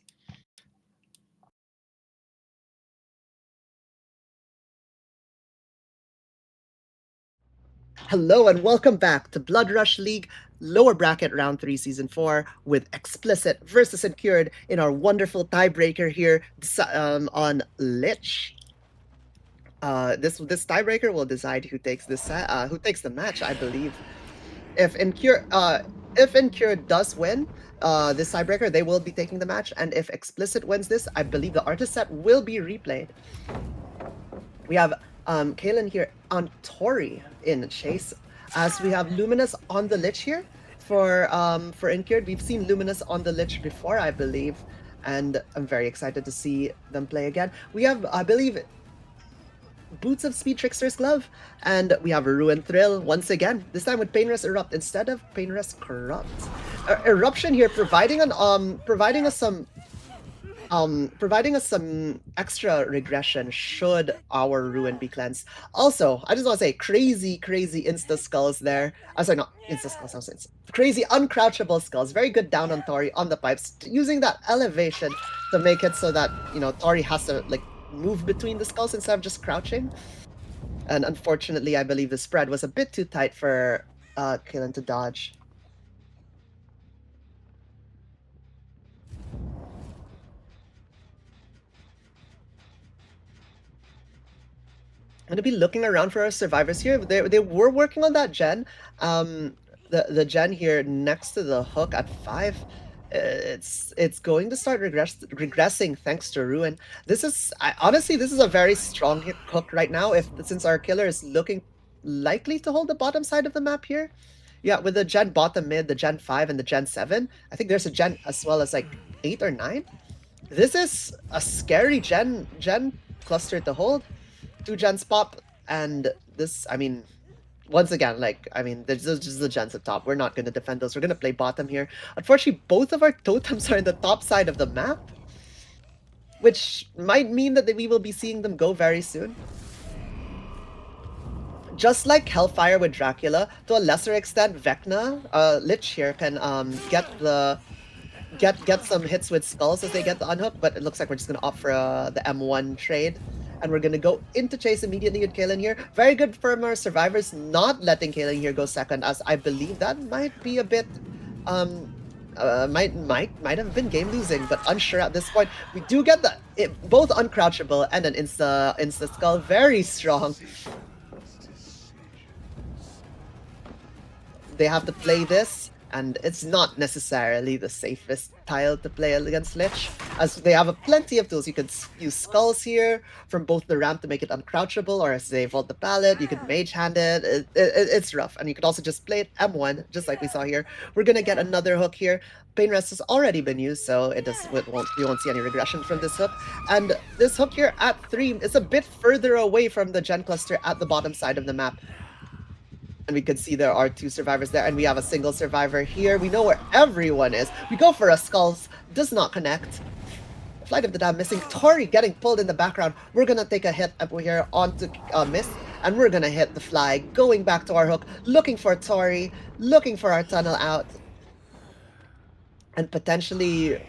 Hello and welcome back to Blood Rush League Lower Bracket Round 3 Season 4 with Explicit versus Incured in our wonderful tiebreaker here on Lich. This tiebreaker will decide who takes the match, I believe. If Incured does win this tiebreaker, they will be taking the match, and if Explicit wins this, I believe the artist set will be replayed. We have Kaylin here on Tori in Chase, as we have Luminous on the Lich here. for Incured. We've seen Luminous on the Lich before, I believe, and I'm very excited to see them play again. We have, I believe, Boots of Speed Trickster's Glove, and we have a Ruin Thrill once again, this time with Painrest Erupt instead of Painrest Corrupt. Eruption here providing us some extra regression should our Ruin be cleansed. Also, I just want to say, crazy insta skulls there. I'm sorry, not insta skulls, I was saying crazy uncrouchable skulls. Very good down on Tori on the pipes, using that elevation to make it so that, you know, Tori has to like move between the skulls instead of just crouching. And unfortunately, I believe the spread was a bit too tight for Kaelin to dodge. I'm gonna be looking around for our survivors here. They were working on that gen. The gen here next to the hook at 5. It's going to start regressing thanks to Ruin. Honestly, this is a very strong hook right now. Since our killer is looking likely to hold the bottom side of the map here. Yeah, with the gen bottom mid, the gen 5 and the gen 7. I think there's a gen as well as like 8 or 9. This is a scary gen cluster to hold. 2 gens pop, and this, I mean, once again, like, I mean, there's just the gens up top. We're not going to defend those. We're going to play bottom here. Unfortunately, both of our totems are in the top side of the map, which might mean that we will be seeing them go very soon. Just like Hellfire with Dracula, to a lesser extent, Vecna, Lich here can get some hits with skulls as they get the unhook, but it looks like we're just gonna opt for the M1 trade. And we're gonna go into chase immediately with Kaelin here. Very good from our survivors not letting Kaelin here go second, as I believe that might be a bit might have been game losing, but unsure at this point. We do get both uncrouchable and an insta skull. Very strong. They have to play this, and it's not necessarily the safest tile to play against Lich, as they have plenty of tools. You can use skulls here from both the ramp to make it uncrouchable, or as they vault the pallet, you can mage hand it. It's rough, and you could also just play it M1, just like we saw here. We're gonna get another hook here. Pain Rest has already been used, so we won't see any regression from this hook. And this hook here at 3 is a bit further away from the gen cluster at the bottom side of the map. And we can see there are 2 survivors there, and we have a single survivor here. We know where everyone is. We go for a skulls, does not connect. Flight of the Damned missing. Tori getting pulled in the background. We're gonna take a hit up here onto Mist, and we're gonna hit the fly, going back to our hook, looking for Tori, looking for our tunnel out, and potentially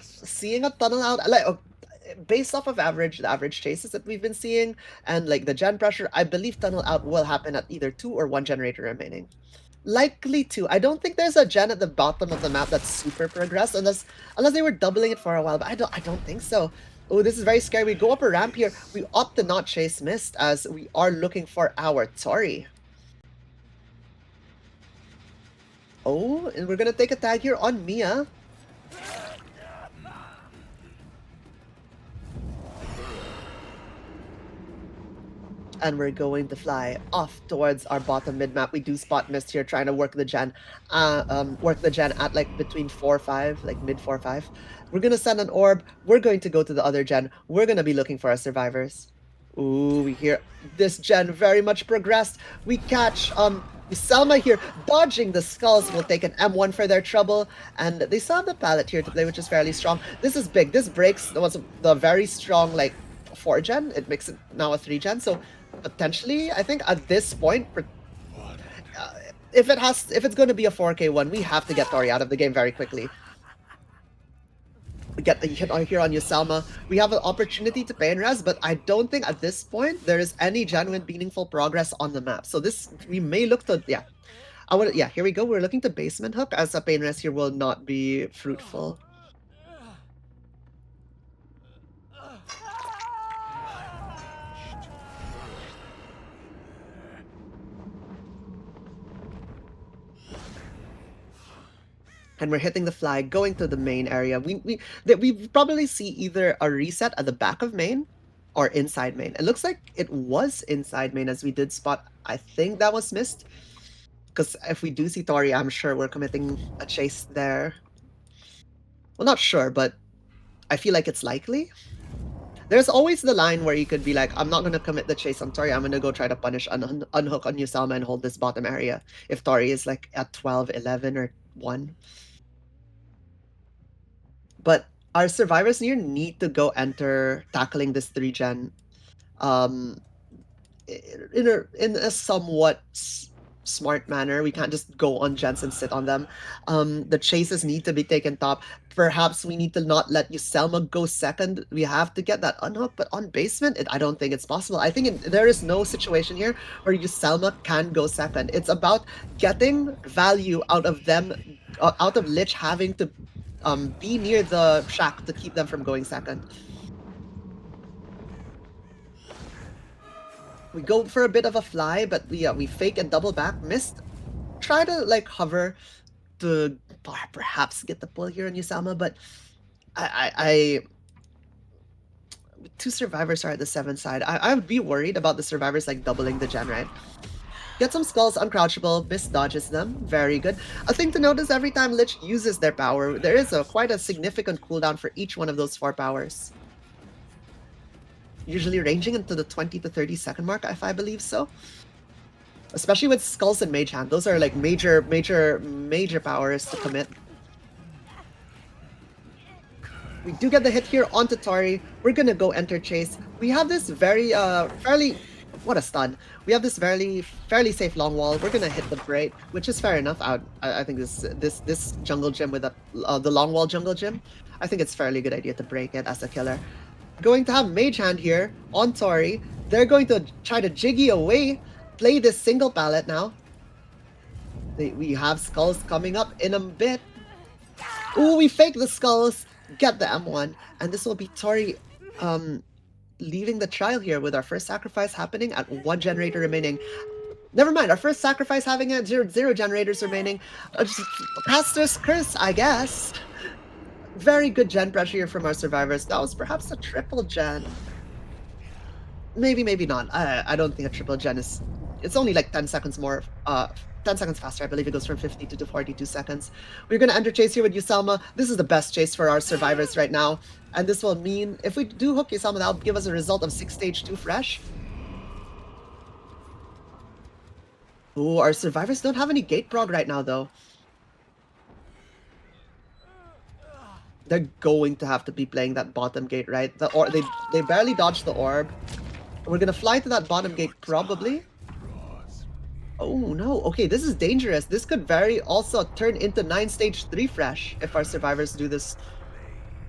seeing a tunnel out. Like, based off of the average chases that we've been seeing, and like the gen pressure, I believe tunnel out will happen at either 2 or 1 generator remaining. Likely 2. I don't think there's a gen at the bottom of the map that's super progressed, unless they were doubling it for a while, but I don't think so. Oh, this is very scary. We go up a ramp here. We opt to not chase Mist, as we are looking for our Tori. Oh, and we're gonna take a tag here on Mia. And we're going to fly off towards our bottom mid map. We do spot Mist here, trying to work the gen at like between 4-5, like mid 4-5. We're gonna send an orb. We're going to go to the other gen. We're gonna be looking for our survivors. Ooh, we hear this gen very much progressed. We catch Selma here dodging the skulls. Will take an M1 for their trouble, and they still have the pallet here to play, which is fairly strong. This is big. This breaks the very strong like 4 gen. It makes it now a 3 gen. So potentially, I think at this point, if it's going to be a 4K one, we have to get Tori out of the game very quickly. We get the hit here on Yusalma. We have an opportunity to pain res, but I don't think at this point there is any genuine meaningful progress on the map. So we may look to here we go. We're looking to basement hook, as a pain res here will not be fruitful. And we're hitting the flag, going to the main area. We probably see either a reset at the back of main or inside main. It looks like it was inside main, as we did spot, I think that was Mist Because if we do see Tori, I'm sure we're committing a chase there. Well, not sure, but I feel like it's likely. There's always the line where you could be like, I'm not going to commit the chase on Tori. I'm going to go try to punish unhook on Yusalma and hold this bottom area. If Tori is like at 12, 11, or 1. But our survivors here need to go enter tackling this 3-gen um, in a somewhat smart manner. We can't just go on gens and sit on them. The chases need to be taken top. Perhaps we need to not let Yuselma go second. We have to get that unhook, but on basement, I don't think it's possible. I think there is no situation here where Yuselma can go second. It's about getting value out of them, out of Lich having to be near the shack to keep them from going second. We go for a bit of a fly, but we fake and double back. Missed. Try to like hover to perhaps get the pull here on Yusalma, but I two survivors are at the 7 side. I would be worried about the survivors like doubling the gen, right? Get some skulls, uncrouchable, miss dodges them. Very good. A thing to note is every time Lich uses their power, there is quite a significant cooldown for each one of those 4 powers. Usually ranging into the 20 to 30 second mark, if I believe so. Especially with skulls and mage hand. Those are like major powers to commit. We do get the hit here onto Tori. We're gonna go enter chase. We have this very fairly, what a stun. We have this fairly safe long wall. We're gonna hit the break, which is fair enough. I think this jungle gym with the long wall jungle gym, I think it's fairly good idea to break it as a killer. Going to have mage hand here on Tori. They're going to try to jiggy away, play this single pallet now. We have skulls coming up in a bit. Ooh, we fake the skulls, get the M1, and this will be Tori leaving the trial here with our first sacrifice happening at 1 generator remaining. Never mind, our first sacrifice having at 0 generators remaining. Caster's Curse, I guess. Very good gen pressure here from our survivors. That was perhaps a triple gen. Maybe, maybe not. I don't think a triple gen is... It's only like 10 seconds more... 10 seconds faster. I believe it goes from 50 to 42 seconds. We're going to enter chase here with Yusalma. This is the best chase for our survivors right now. And this will mean, if we do hook Yusalma, that'll give us a result of 6 stage 2 fresh. Ooh, our survivors don't have any gate prog right now, though. They're going to have to be playing that bottom gate, right? They barely dodged the orb. We're going to fly to that bottom gate, probably. Oh no, okay, this is dangerous. This could very also turn into 9 stage 3 fresh if our survivors do this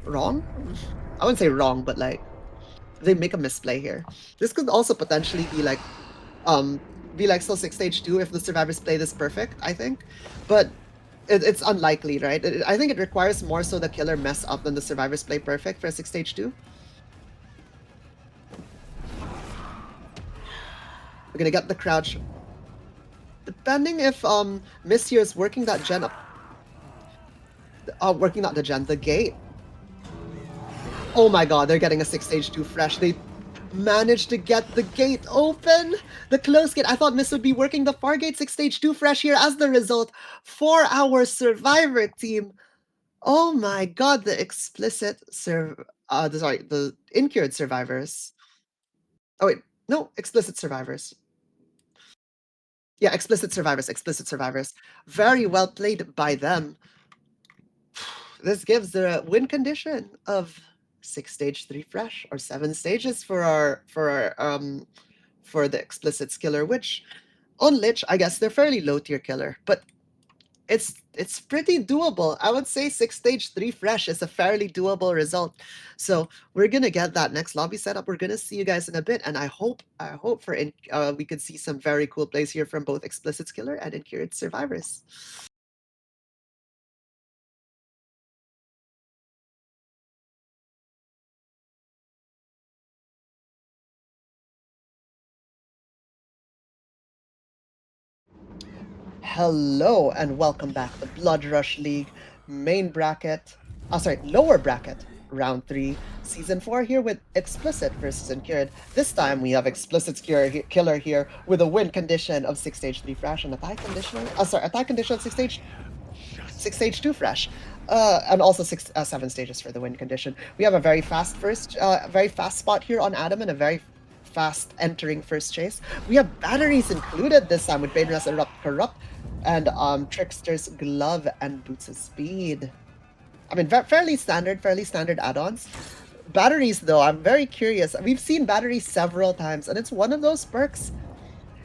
wrong. I wouldn't say wrong, but like they make a misplay here. This could also potentially be like still 6 stage 2 if the survivors play this perfect, I think. But it's unlikely, right? I think it requires more so the killer mess up than the survivors play perfect for a 6 stage 2. We're gonna get the crouch. Depending if Miss here is working that gen up. Working not the gen, the gate. Oh my god, they're getting a 6 stage 2 fresh. They managed to get the gate open. The close gate. I thought Miss would be working the far gate 6 stage 2 fresh here as the result for our survivor team. Oh my god, the explicit the Incured survivors. Oh wait, no, explicit survivors. Yeah, explicit survivors. Very well played by them. This gives the win condition of 6 stage 3 fresh or 7 stages for the explicit killer, which on Lich, I guess they're fairly low tier killer, but it's pretty doable. I would say 6 stage 3 fresh is a fairly doable result. So we're gonna get that next lobby setup. We're gonna see you guys in a bit, and I hope we could see some very cool plays here from both explicit killer and Incured survivors. Hello and welcome back to Blood Rush League main bracket. Lower bracket, round 3, Season 4 here with Explicit versus Incured. This time we have Explicit's killer here with a win condition of 6 stage 3 fresh and attack conditional. Attack conditional 6 stage 2 fresh. And also 7 stages for the win condition. We have a very fast very fast spot here on Adam and a very fast entering first chase. We have batteries included this time with Baneras Erupt Corrupt and Trickster's Glove and Boots of Speed. I mean, fairly standard add-ons. Batteries, though, I'm very curious. We've seen batteries several times, and it's one of those perks.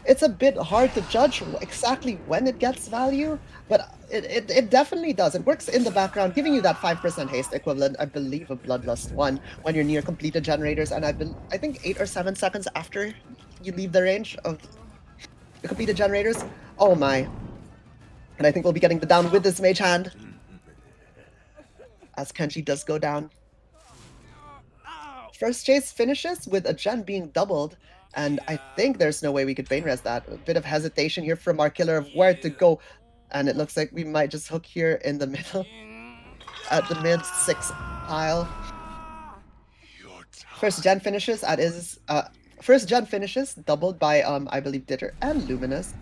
It's a bit hard to judge exactly when it gets value, but it definitely does. It works in the background, giving you that 5% haste equivalent, I believe, of Bloodlust 1 when you're near completed generators, and I think 8 or 7 seconds after you leave the range of the completed generators. Oh my. And I think we'll be getting the down with this mage hand, as Kenji does go down. First chase finishes with a gen being doubled, and I think there's no way we could Bane Res that. A bit of hesitation here from our killer of where to go, and it looks like we might just hook here in the middle, at the mid 6 pile. First gen finishes doubled by I believe Ditter and Luminous.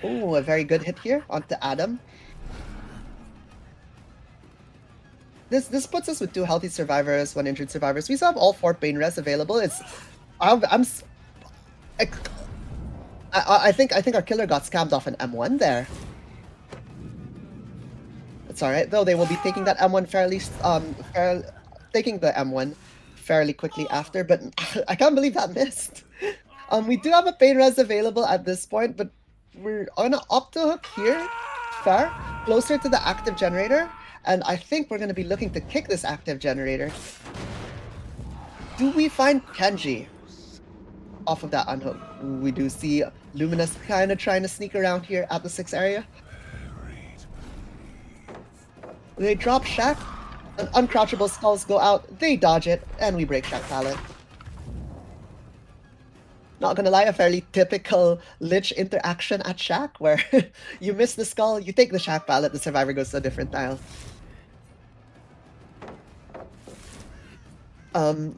Oh, a very good hit here onto Adam. This puts us with 2 healthy survivors, 1 injured survivors. We still have all 4 Bane Res available. I think our killer got scammed off an M1 there. It's alright though. They will be taking that M1 taking the M1 fairly quickly after, but I can't believe that missed. We do have a Bane Res available at this point, but we're on an Opto Hook here, fair, closer to the active generator, and I think we're going to be looking to kick this active generator. Do we find Kenji off of that unhook? We do see Luminous kind of trying to sneak around here at the 6 area. They drop Shack, and uncrouchable skulls go out, they dodge it, and we break Shack pallet. Not gonna lie, a fairly typical Lich interaction at Shack, where you miss the skull, you take the Shack pallet, the survivor goes to a different tile. And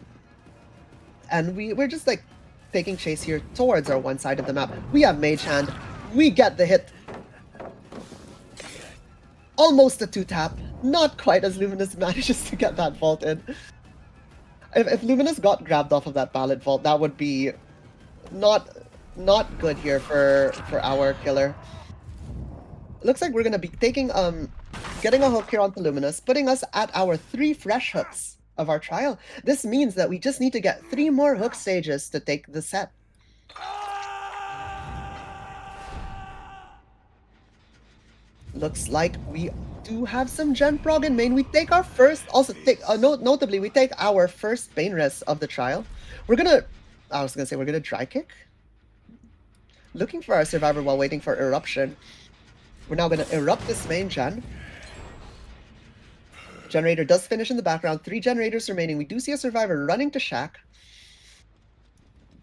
we're just like taking chase here towards our one side of the map. We have Mage Hand, we get the hit. Almost a 2-tap, not quite as Luminous manages to get that vault in. If Luminous got grabbed off of that pallet vault, that would be not good here for our killer. Looks like we're gonna be taking getting a hook here onto Luminous, putting us at our 3 fresh hooks of our trial. This means that we just need to get 3 more hook stages to take the set. Looks like we do have some gen prog in main. We take our first, notably, we take our first Bane Res of the trial. We're gonna dry kick. Looking for our survivor while waiting for eruption. We're now gonna erupt this main gen. Generator does finish in the background. 3 generators remaining. We do see a survivor running to Shack.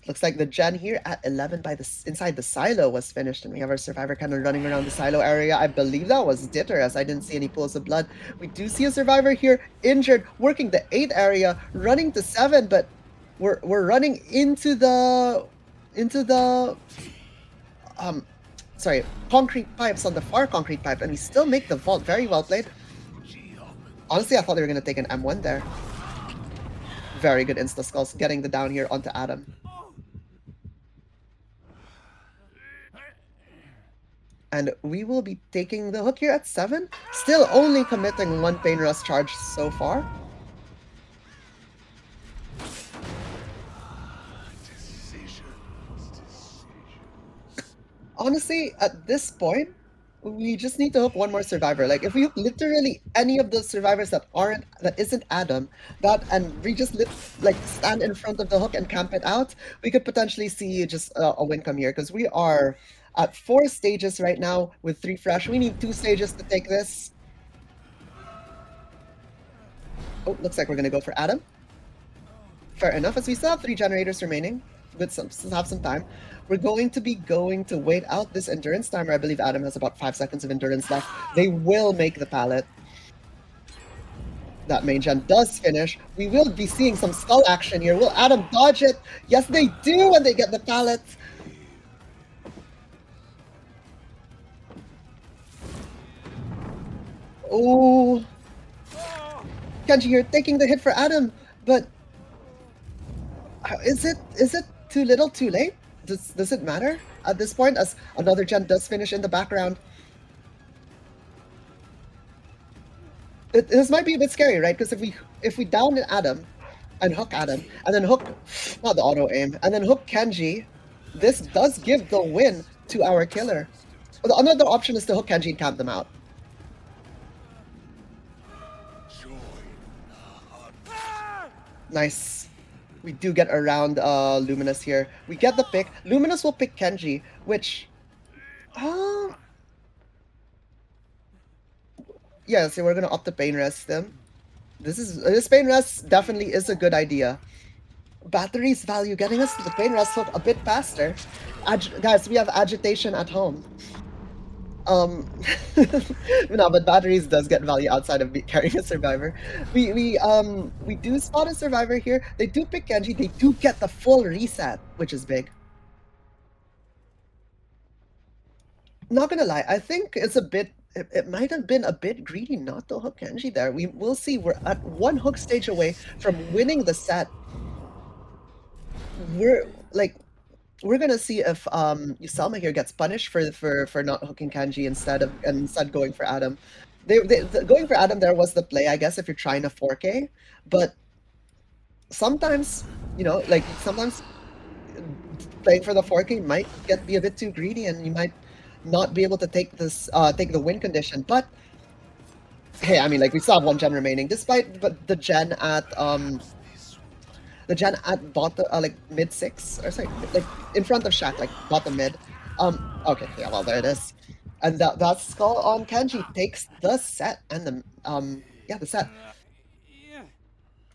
Looks like the gen here at 11 by inside the silo was finished, and we have our survivor kind of running around the silo area. I believe that was Ditter, as I didn't see any pools of blood. We do see a survivor here injured, working the 8 area, running to 7, but we're running into the concrete pipes on the far concrete pipe, and we still make the vault. Very well played. Honestly, I thought they were going to take an M1 there. Very good insta skulls, getting the down here onto Adam. And we will be taking the hook here at 7. Still only committing 1 Bane Res charge so far. Honestly, at this point, we just need to hook 1 more survivor. Like, if we hook literally any of the survivors that isn't Adam, and we just stand in front of the hook and camp it out, we could potentially see just a win come here, because we are at 4 stages right now with 3 fresh. We need 2 stages to take this. Oh, looks like we're gonna go for Adam. Fair enough, as we still have 3 generators remaining. Still have some time. We're going to wait out this endurance timer. I believe Adam has about 5 seconds of endurance left. They will make the pallet. That main gen does finish. We will be seeing some skull action here. Will Adam dodge it? Yes, they do, and they get the pallet. Oh, Kenji, you're taking the hit for Adam, but is it too little, too late? Does it matter at this point? As another gen does finish in the background. This might be a bit scary, right? Because if we down Adam and hook Adam, and then hook not the auto aim, and then hook Kenji, this does give the win to our killer. But another option is to hook Kenji and count them out. Nice. We do get around Luminous here. We get the pick. Luminous will pick Kenji, which yeah, so we're gonna opt to pain rest them. This pain rest definitely is a good idea. Batteries value getting us to the pain rest hook a bit faster. Guys, we have agitation at home. No, but batteries does get value outside of carrying a survivor. We do spot a survivor here. They do pick Genji. They do get the full reset, which is big. Not gonna lie, I think it's a bit. It might have been a bit greedy not to hook Genji there. We will see. We're at one hook stage away from winning the set. We're gonna see if Yuselma here gets punished for not hooking Kanji instead going for Adam. Going for Adam there was the play, I guess, if you're trying to 4K. But sometimes, sometimes playing for the 4K might be a bit too greedy, and you might not be able to take the win condition. But hey, I mean, like we still have one gen remaining, despite the gen at bottom, like mid 6, or sorry, like in front of Shaq, like bottom mid. Okay, yeah, well there it is, and that skull on Kenji takes the set and the set.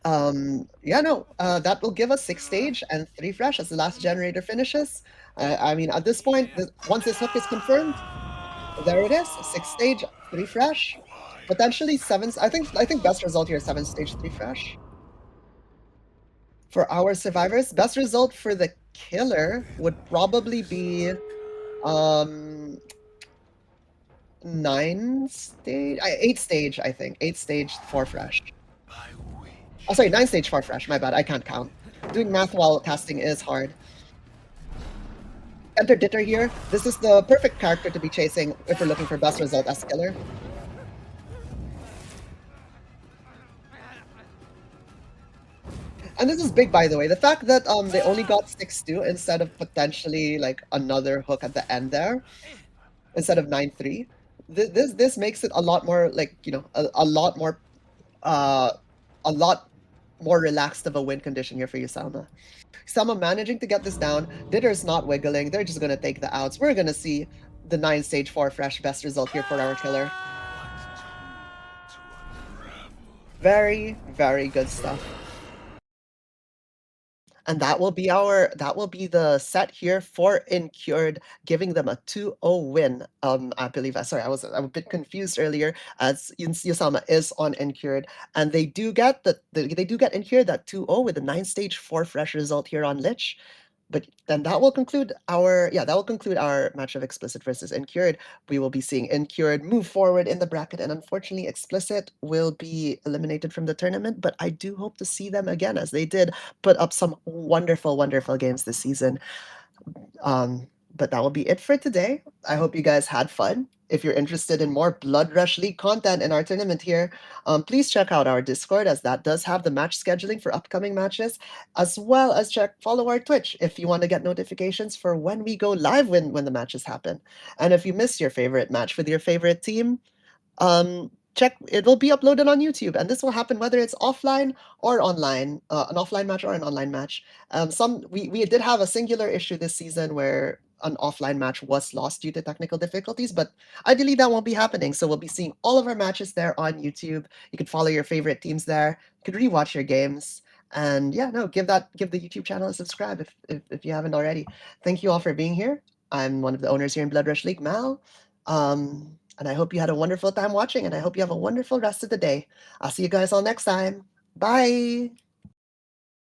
Yeah, no, that will give us 6 stage and 3 fresh as the last generator finishes. I mean, at this point, once this hook is confirmed, there it is, 6 stage, 3 fresh, potentially 7. I think best result here is 7 stage, 3 fresh. For our survivors, best result for the killer would probably be 8 stage, I think. 8 stage, 4 fresh. Oh, sorry, 9 stage, 4 fresh. My bad, I can't count. Doing math while casting is hard. Enter Ditter here. This is the perfect character to be chasing if we're looking for best result as killer. And this is big, by the way. The fact that they only got 6-2 instead of potentially like another hook at the end there, instead of 9-3. This makes it a lot more like a lot more relaxed of a win condition here for Yuselma. Yuselma managing to get this down. Ditter's not wiggling. They're just gonna take the outs. We're gonna see the 9 stage 4 fresh best result here for our killer. Very, very good stuff. And that will be the set here for Incured, giving them a 2-0 win. I believe. Sorry, I was a bit confused earlier, as Yuselma is on Incured, and they do get Incured that 2-0 with a 9 stage 4 fresh result here on Lich. But then that will conclude our match of Explicit versus Incured. We will be seeing Incured move forward in the bracket, and unfortunately, Explicit will be eliminated from the tournament. But I do hope to see them again, as they did put up some wonderful, wonderful games this season. But that will be it for today. I hope you guys had fun. If you're interested in more Blood Rush League content in our tournament here, please check out our Discord, as that does have the match scheduling for upcoming matches, as well as follow our Twitch if you want to get notifications for when we go live when the matches happen. And if you miss your favorite match with your favorite team, check, it will be uploaded on YouTube, and this will happen whether it's offline or online, an offline match or an online match. We did have a singular issue this season where an offline match was lost due to technical difficulties, but ideally that won't be happening. So we'll be seeing all of our matches there on YouTube. You can follow your favorite teams there. You can rewatch your games. And yeah, no, give the YouTube channel a subscribe if you haven't already. Thank you all for being here. I'm one of the owners here in Blood Rush League, Mal. And I hope you had a wonderful time watching, and I hope you have a wonderful rest of the day. I'll see you guys all next time. Bye.